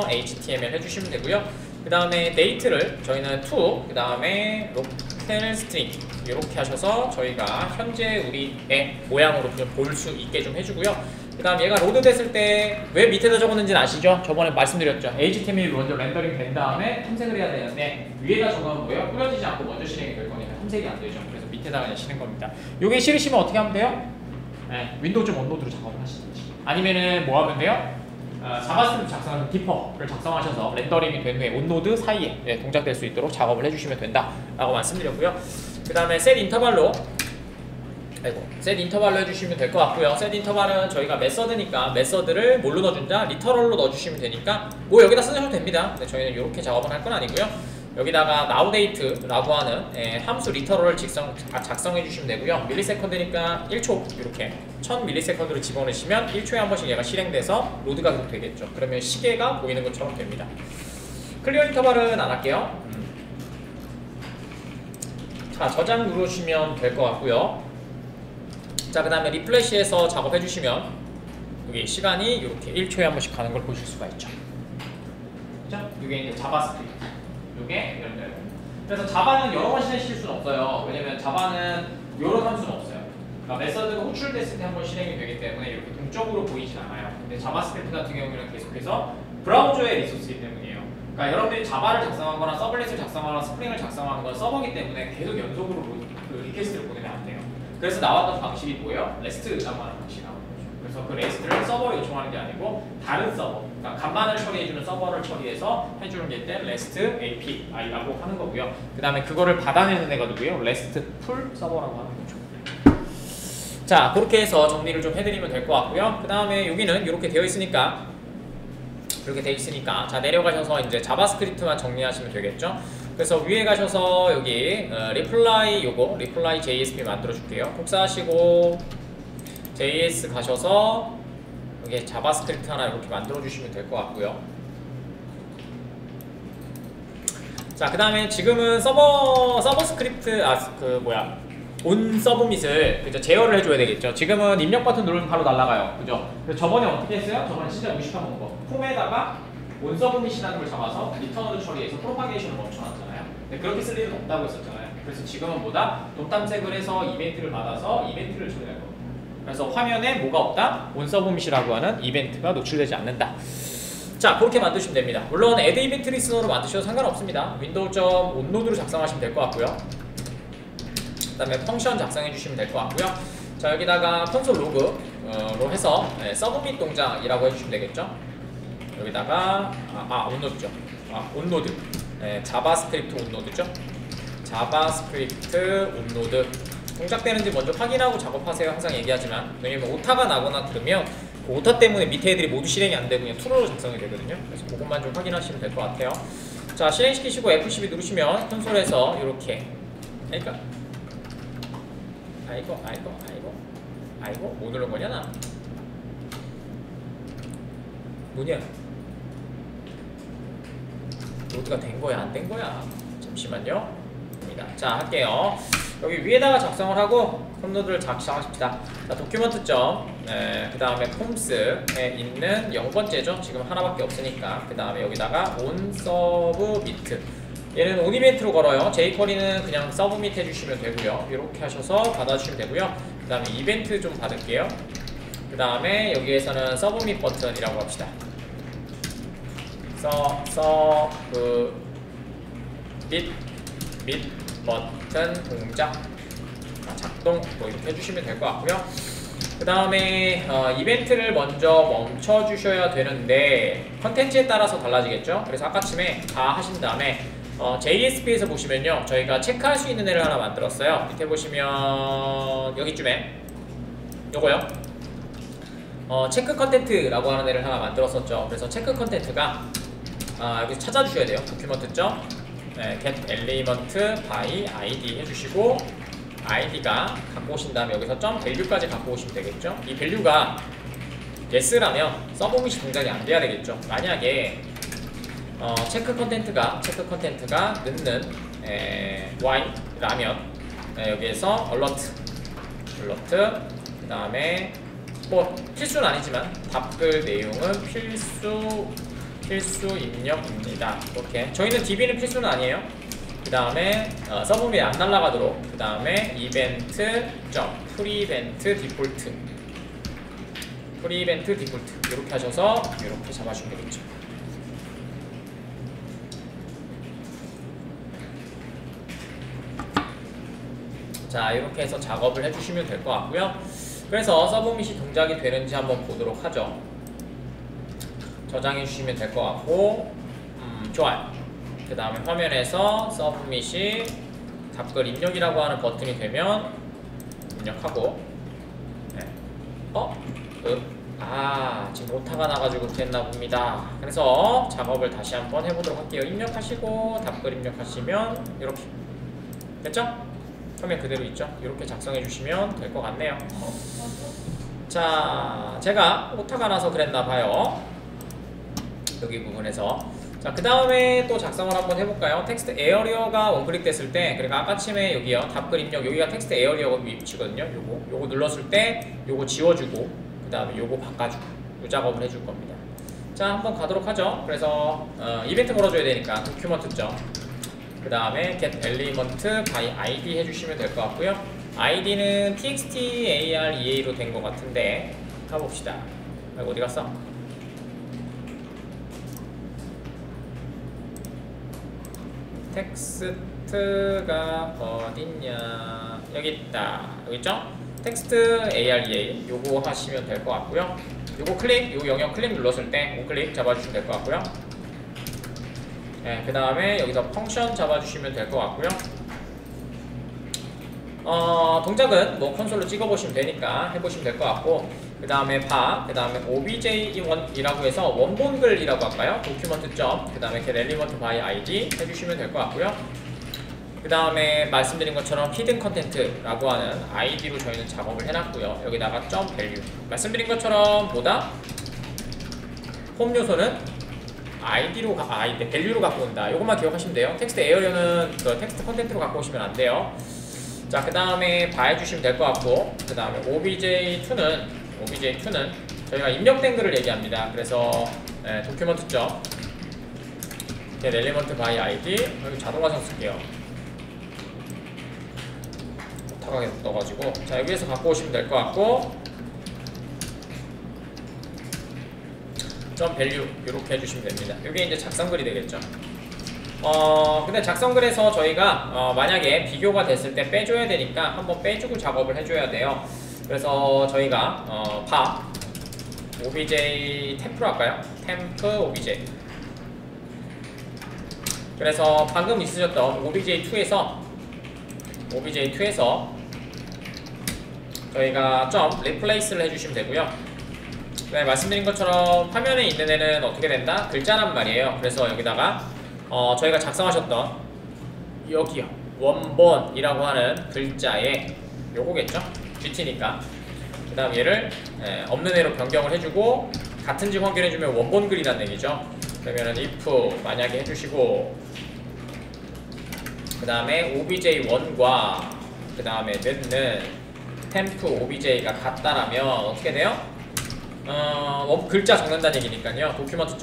html 해주시면 되고요. 그 다음에 date를 저희는 to, 그 다음에 local string 이렇게 하셔서 저희가 현재 우리의 모양으로 좀 볼 수 있게 좀 해주고요. 그 다음 얘가 로드 됐을 때 왜 밑에다 적었는지는 아시죠? 저번에 말씀드렸죠. HTML이 먼저 렌더링 된 다음에 탐색을 해야 되는데 위에다 적으면 뭐예요? 꾸려지지 않고 먼저 실행이 될 거니까 탐색이 안 되죠. 그래서 밑에다가 그냥 실행 겁니다. 요게 싫으시면 어떻게 하면 돼요? 네, 윈도우 좀 온노드로 작업을 하시든지 아니면은 뭐 하면 돼요? 자바스크립트 작성하는 디퍼를 작성하셔서 렌더링이 된 후에 온노드 사이에 동작될 수 있도록 작업을 해주시면 된다라고 말씀드렸고요. 그 다음에 set 인터벌로 해주시면 될 것 같고요. set 인터벌은 저희가 메서드니까 메서드를 뭘로 넣어준다? 리터럴로 넣어주시면 되니까 뭐 여기다 쓰셔도 됩니다. 근데 저희는 이렇게 작업은 할 건 아니고요. 여기다가 nowdate라고 하는 함수 리터럴을 작성해 주시면 되고요. 밀리세컨드니까 1초 이렇게 1000ms를 집어넣으시면 1초에 한 번씩 얘가 실행돼서 로드가 계속 되겠죠. 그러면 시계가 보이는 것처럼 됩니다. 클리어 인터벌은 안 할게요. 자, 저장 누르시면 될 것 같고요. 자, 그 다음에 리플래시해서 작업해 주시면 여기 시간이 이렇게 1초에 한 번씩 가는 걸 보실 수가 있죠. 그죠? 이게 이제 자바스크립트. 이게 연결. 그래서 자바는 여러 번 실행시킬 수는 없어요. 왜냐면 자바는 여러 함수는 없어요. 그러니까 메서드가 호출됐을 때 한 번 실행이 되기 때문에 이렇게 동적으로 보이진 않아요. 근데 자바스크립트 같은 경우는 계속해서 브라우저의 리소스이기 때문이에요. 그러니까 여러분들이 자바를 작성하거나 서블렛을 작성하거나 스프링을 작성하는 건 서버이기 때문에 계속 연속으로 그 리퀘스트를 보내면 안 돼요. 그래서 나왔던 방식이 뭐예요? REST라고 하는 방식이 나오는 거죠. 그래서 그 REST를 서버에 요청하는 게 아니고 다른 서버, 그러니까 간만을 처리해주는 서버를 처리해서 해주는 게 일단 REST API라고 하는 거고요. 그 다음에 그거를 받아내는 애가 누구예요? RESTful 서버라고 하는 거죠. 자, 그렇게 해서 정리를 좀 해드리면 될 것 같고요. 그 다음에 여기는 이렇게 되어 있으니까 자, 내려가셔서 이제 자바스크립트만 정리하시면 되겠죠. 그래서 위에 가셔서 여기 reply JSP 만들어 줄게요. 복사하시고 JS 가셔서 여기 자바스크립트 하나 이렇게 만들어 주시면 될 것 같고요. 자, 그 다음에 지금은 서버스크립트 온 서브밋을 그죠? 제어를 해줘야 되겠죠. 지금은 입력 버튼 누르면 바로 날아가요. 그죠? 그래서 저번에 어떻게 했어요? 저번에 진짜 무식한 거. 폼에다가 온 서브밋이라는 걸 잡아서 리턴을 처리해서 프로파게이션을 멈춰놨잖아요. 근데 그렇게 쓸 일은 없다고 했었잖아요. 그래서 지금은 뭐다? 돔탐색을 해서 이벤트를 받아서 이벤트를 처리할 겁니다. 그래서 화면에 뭐가 없다? 온 서브밋이라고 하는 이벤트가 노출되지 않는다. 자, 그렇게 만드시면 됩니다. 물론 add event listener로 만드셔도 상관없습니다. window.onNode로 작성하시면 될 것 같고요. 그 다음에 펑션 작성해 주시면 될 것 같고요. 자, 여기다가 콘솔 로그로 해서 서브밋 동작이라고 해주시면 되겠죠. 여기다가 온노드죠. 온노드. 자바스크립트 온노드죠. 자바스크립트 온노드 동작되는지 먼저 확인하고 작업하세요. 항상 얘기하지만, 왜냐면 오타가 나거나 그러면 그 오타 때문에 밑에 애들이 모두 실행이 안 되고 그냥 true로 작성이 되거든요. 그래서 그것만 좀 확인하시면 될 것 같아요. 자, 실행시키시고 F12 누르시면 콘솔에서 이렇게, 그러니까 아이고 뭐 누른 거냐 나? 뭐냐? 로드가 된 거야 안 된 거야? 잠시만요. 자, 할게요. 여기 위에다가 작성을 하고 홈노드를 작성하십시다. 자, 그 다음에 폼스에 있는 0번째죠. 지금 하나밖에 없으니까. 그 다음에 여기다가 onSubmit. 얘는 onIvent로 걸어요. jQuery는 그냥 submit 해주시면 되고요. 이렇게 하셔서 받아주시면 되고요. 그 다음에 이벤트 좀 받을게요. 그 다음에 여기에서는 submit 버튼이라고 합시다. submit 버튼 동작 작동 뭐 이렇게 해주시면 될 것 같고요. 그 다음에 이벤트를 먼저 멈춰 주셔야 되는데 컨텐츠에 따라서 달라지겠죠. 그래서 아까쯤에 다 하신 다음에 JSP에서 보시면요, 저희가 체크할 수 있는 애를 하나 만들었어요. 밑에 보시면 여기쯤에 요거요, 체크 컨텐트라고 하는 애를 하나 만들었었죠. 그래서 체크 컨텐트가 여기서 찾아주셔야 돼요. 도큐먼트 점 get element by id 해주시고, id가 갖고 오신 다음에 여기서 점 value까지 갖고 오시면 되겠죠. 이 value가 yes라면 서브밋이 동작이 안 돼야 되겠죠. 만약에 체크 컨텐트가 넣는 y라면 여기에서 alert 그 다음에 뭐 필수는 아니지만 답글 내용은 필수 입력입니다. 이렇게 저희는 DB는 필수는 아니에요. 그 다음에 서브밋이 안 날아가도록, 그 다음에 이벤트 점 프리벤트 디폴트 이렇게 하셔서 이렇게 잡아주면 되겠죠. 자, 이렇게 해서 작업을 해주시면 될 것 같고요. 그래서 서브밋이 동작이 되는지 한번 보도록 하죠. 저장해 주시면 될 것 같고, 좋아요. 그 다음에 화면에서 서브밋이 답글 입력이라고 하는 버튼이 되면 입력하고, 지금 오타가 나가지고 됐나 봅니다. 그래서 작업을 다시 한번 해보도록 할게요. 입력하시고 답글 입력하시면 이렇게 됐죠? 화면 그대로 있죠? 이렇게 작성해 주시면 될 것 같네요. 자, 제가 오타가 나서 그랬나 봐요. 여기 부분에서. 자, 그 다음에 또 작성을 한번 해볼까요? 텍스트 에어리어가 원클릭 됐을 때, 그러니까 아까쯤에 여기요, 답글 입력, 여기가 텍스트 에어리어 위치거든요. 요거 눌렀을 때 요거 지워주고, 그 다음에 요거 바꿔주고, 요 작업을 해줄 겁니다. 자, 한번 가도록 하죠. 그래서 이벤트 걸어줘야 되니까 도큐먼트 점, 그 다음에 get element by id 해주시면 될 것 같고요. id는 txt-area로 된 것 같은데 가봅시다. 아이고, 어디 갔어? 텍스트가 어딨냐, 여기 있다. 여기 있죠? 텍스트 area 요거 하시면 될 것 같고요. 요거 클릭, 요 영역 클릭 눌렀을 때 우클릭 잡아주시면 될 것 같고요. 그 다음에 여기서 펑션 잡아주시면 될 것 같고요. 동작은 뭐 콘솔로 찍어보시면 되니까 해보시면 될 것 같고, 그 다음에 그 다음에 obj1이라고 해서 원본글이라고 할까요? 도큐먼트 점, 그 다음에 get element by id 해주시면 될 것 같고요. 그 다음에 말씀드린 것처럼 히든 컨텐트라고 하는 id로 저희는 작업을 해놨고요. 여기다가 점 밸류, 말씀드린 것처럼 뭐다? 홈 요소는 id로 밸류로 갖고 온다. 이것만 기억하시면 돼요. 텍스트 에어리어는 그 텍스트 컨텐트로 갖고 오시면 안 돼요. 자, 그 다음에 봐주시면 될 것 같고, 그 다음에 obj2는 저희가 입력된 글을 얘기합니다. 그래서 도큐먼트 점 get element by id, 여기 자동화 성 쓸게요. 오타가 계속 떠가지고, 자, 여기에서 갖고 오시면 될 것 같고, 점 밸류 이렇게 해주시면 됩니다. 이게 이제 작성글이 되겠죠. 근데 작성글에서 저희가 만약에 비교가 됐을 때 빼줘야 되니까 한번 빼주고 작업을 해줘야 돼요. 그래서 저희가 obj 템프로 할까요? 템프 obj. 그래서 방금 있으셨던 obj2에서 저희가 점 replace를 해주시면 되고요. 네, 말씀드린 것처럼 화면에 있는 애는 어떻게 된다? 글자란 말이에요. 그래서 여기다가 저희가 작성하셨던 여기요, 원본이라고 하는 글자에 요거겠죠? GT니까. 그 다음 얘를 없는 애로 변경을 해주고, 같은지 확인해주면 원본 글이란 얘기죠. 그러면은 if 만약에 해주시고, 그 다음에 obj1과 그 다음에 넣는 temp obj가 같다라면 어떻게 돼요? 글자 적는다는 얘기니까요. 도큐먼트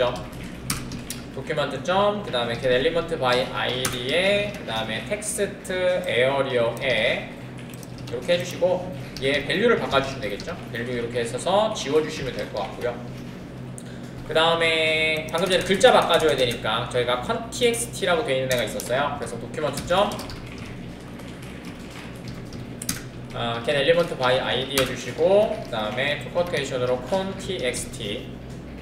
점, 그 다음에 get element by id에, 그 다음에 텍스트 에어리어에 이렇게 해주시고, 얘 밸류를 바꿔주시면 되겠죠. 밸류 이렇게 해서 지워주시면 될 것 같고요. 그 다음에 방금 전에 글자 바꿔줘야 되니까 저희가 contxt라고 되어 있는 애가 있었어요. 그래서 도큐먼트 점 get element by id 해주시고 그 다음에 투커테이션으로 con.txt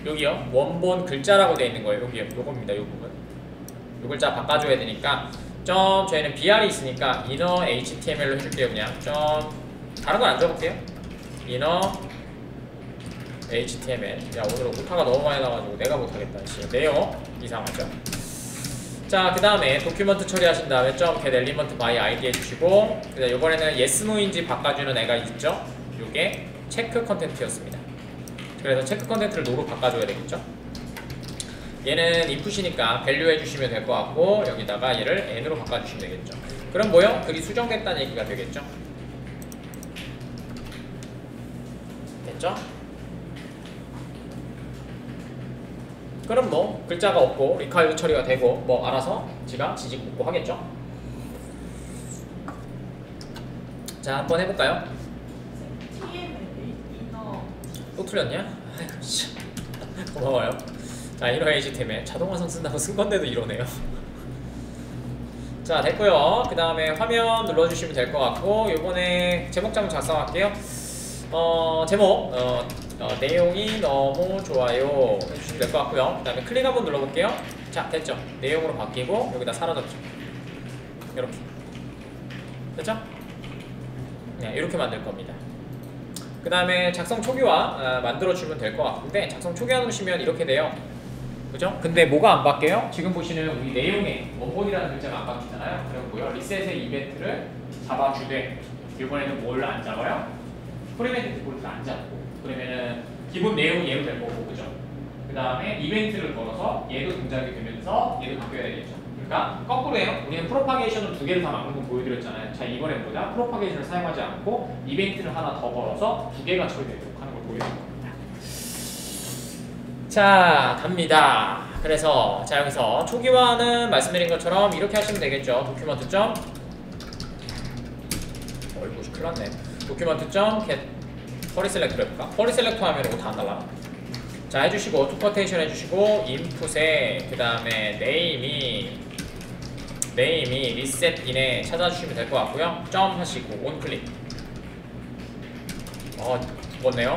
여기요 원본 글자라고 되어 있는 거예요. 여기요 요겁니다. 요 부분 요 글자 바꿔줘야 되니까 저희는 br이 있으니까 inner html로 해줄게요. 그냥 다른 건 안 적을게요. inner html. 야 오늘 오타가 너무 많이 나가지고 내가 못하겠다. 내용 이상하죠. 자 그 다음에 도큐먼트 처리하신 다음에 get element by id 해주시고 그다음 이번에는 yes no인지 바꿔주는 애가 있죠. 요게 체크 컨텐트였습니다. 그래서 체크 컨텐트를 no로 바꿔줘야 되겠죠. 얘는 input이니까 value 해주시면 될 것 같고 여기다가 얘를 n으로 바꿔주시면 되겠죠. 그럼 뭐요? 글이 수정됐다는 얘기가 되겠죠. 됐죠? 그럼 뭐 글자가 없고 리카이브 처리가 되고 뭐 알아서 지가 지직 묻고 하겠죠. 자 한번 해볼까요? 또 틀렸냐? 아이고 씨 고마워요. 자 inner html 자동화성 쓴다고 쓴 건데도 이러네요. 자 됐고요. 그 다음에 화면 눌러주시면 될 것 같고 요번에 제목장 작성할게요. 제목 내용이 너무 좋아요 해주시면 될 것 같고요. 그 다음에 클릭 한번 눌러볼게요. 자 됐죠? 내용으로 바뀌고 여기다 사라졌죠. 이렇게 됐죠? 네, 이렇게 만들 겁니다. 그 다음에 작성 초기화 만들어주면 될 것 같은데 작성 초기화 누르시면 이렇게 돼요. 그죠? 근데 뭐가 안 바뀌어요? 지금 보시는 우리 내용에 원본이라는 글자가 안 바뀌잖아요. 그럼 뭐요? 리셋의 이벤트를 잡아주되 이번에는 뭘 안 잡아요? 프리메디트 볼트를 안 잡고 그러면은 기본 내용이 얘로 될 거고 그죠? 그 다음에 이벤트를 걸어서 얘도 동작이 되면서 얘도 바뀌어야 되겠죠. 그러니까 거꾸로 해요. 우리는 프로파게이션을 두 개를 다 막는 거 보여드렸잖아요. 자 이번엔 뭐냐? 프로파게이션을 사용하지 않고 이벤트를 하나 더 걸어서 두 개가 처리되도록 하는 걸 보여드릴 겁니다. 자 갑니다. 그래서 자 여기서 초기화는 말씀드린 것처럼 이렇게 하시면 되겠죠. 도큐먼트 점 어이구 큰일 났네. 도큐먼트 점 get 쿼리 셀렉터 해볼까? 쿼리 셀렉터 하면 이거 다 안 달라. 자 해주시고 투커테이션 해주시고 인풋에 그 다음에 네임이 리셋 인에 찾아주시면 될 것 같고요. 점 하시고 온클릭 죽었네요.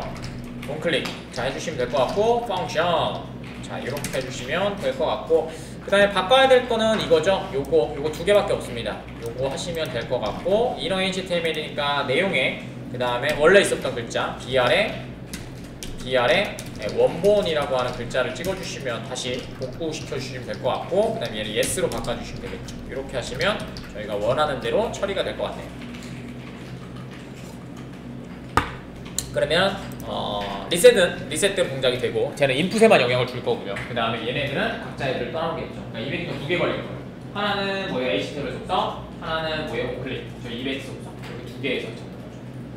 온클릭 자 해주시면 될 것 같고 펑션 자 이렇게 해주시면 될 것 같고 그 다음에 바꿔야 될 거는 이거죠. 요거 두 개밖에 없습니다. 요거 하시면 될 것 같고 inner html이니까 내용에 그 다음에 원래 있었던 글자 br에 원본이라고 하는 글자를 찍어주시면 다시 복구시켜주시면 될 것 같고 그 다음에 얘를 yes로 바꿔주시면 되겠죠. 이렇게 하시면 저희가 원하는 대로 처리가 될 것 같네요. 그러면 리셋 동작이 되고 쟤는 인풋에만 영향을 줄 거고요. 그 다음에 얘네들은 각자 애들을 떠나오겠죠. 그러니까 이벤트가 두 개 걸릴 거예요. 하나는 뭐예요? HTML 속성, 하나는 뭐예요? 오클릭. 저희 이벤트 속성. 이렇게 두 개에서 적는 거죠.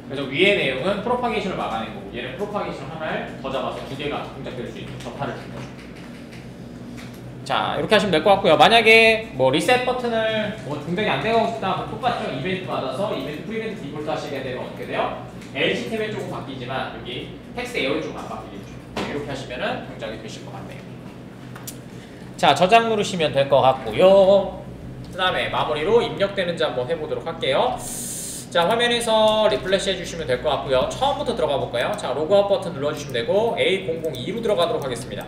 그래서 위의 내용은 프로파게이션을 막아낸 거고 얘는 프로파게이션 하나를 더 잡아서 두 개가 동작될 수 있는 전파를 준 거죠. 자 이렇게 하시면 될 것 같고요. 만약에 뭐 리셋 버튼을 뭐 동작이 안 되고 싶다 그럼 똑같죠. 이벤트 받아서 이벤트 프리벤트 디폴트 하시게 되면 어떻게 돼요? HTML 쪽은 바뀌지만 여기 텍스트 에어 쪽은 안 바뀌겠죠. 이렇게 하시면은 동작이 되실 것 같네요. 자 저장 누르시면 될 것 같고요. 그 다음에 마무리로 입력되는지 한번 해보도록 할게요. 자 화면에서 리플래시 해주시면 될 것 같고요. 처음부터 들어가 볼까요? 자 로그아웃 버튼 눌러주시면 되고 A002로 들어가도록 하겠습니다.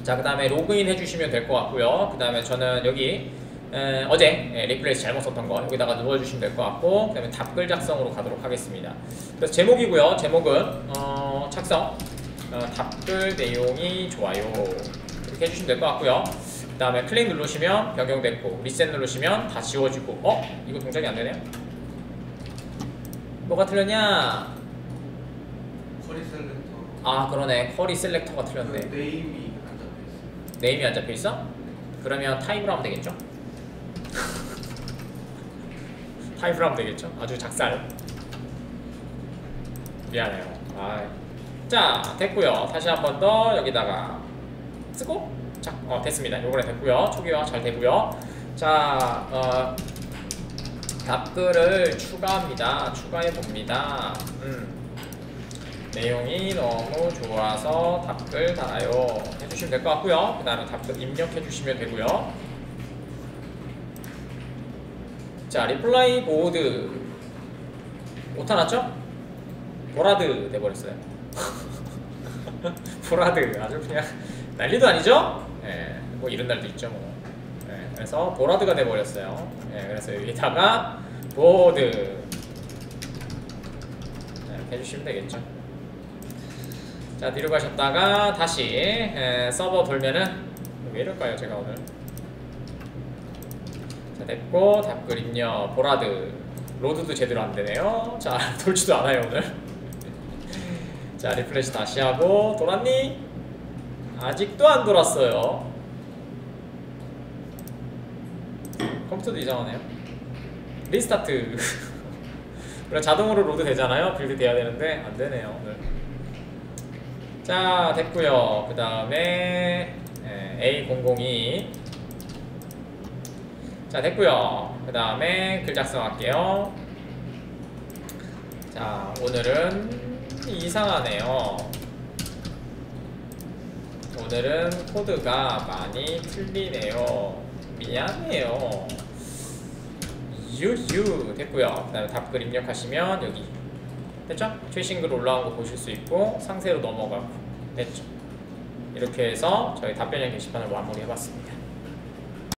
자 그 다음에 로그인 해주시면 될 것 같고요. 그 다음에 저는 여기 어제 리플레이스 잘못 썼던 거 여기다가 누워주시면 될 것 같고 그 다음에 답글 작성으로 가도록 하겠습니다. 그래서 제목이고요. 제목은 작성 답글 내용이 좋아요 이렇게 해주시면 될 것 같고요. 그 다음에 클릭 누르시면 변경됐고 리셋 누르시면 다 지워지고 이거 동작이 안 되네요. 뭐가 틀렸냐? 쿼리 셀렉터. 아 그러네. 쿼리 셀렉터가 틀렸네. 네임이 안 잡혀있어? 그러면 타입으로 하면 되겠죠? 타입으로 하면 되겠죠? 아주 작살. 미안해요. 자 됐고요. 다시 한 번 더 여기다가 쓰고 자 됐습니다. 요번에 됐고요. 초기화 잘 되고요. 자 답글을 추가합니다. 추가해봅니다. 내용이 너무 좋아서 답글 달아요 해주시면 될 것 같고요. 그 다음에 답글 입력해 주시면 되고요. 자, 리플라이 보드 오타 났죠? 보라드 돼버렸어요. 보라드 아주 그냥 난리도 아니죠? 예, 뭐 이런 날도 있죠 뭐. 예, 그래서 보라드가 돼버렸어요. 예, 그래서 여기다가 보드 이렇게 해주시면 되겠죠. 자, 뒤로 가셨다가 다시 서버 돌면은 왜 이럴까요 제가 오늘. 자, 됐고 답그림요 보라드 로드도 제대로 안되네요. 자, 돌지도 않아요 오늘. 자, 리프레시 다시 하고 돌았니? 아직도 안 돌았어요. 컴퓨터도 이상하네요. 리스타트. 그래, 자동으로 로드 되잖아요. 빌드 돼야 되는데 안 되네요 오늘. 자, 됐고요. 그 다음에 A002. 자, 됐고요. 그 다음에 글 작성할게요. 자, 오늘은 이상하네요. 오늘은 코드가 많이 틀리네요. 미안해요. 유유. 됐고요. 그 다음에 답글 입력하시면 여기 됐죠? 최신 글 올라온 거 보실 수 있고 상세로 넘어가고 됐죠? 이렇게 해서 저희 답변형 게시판을 마무리 해봤습니다.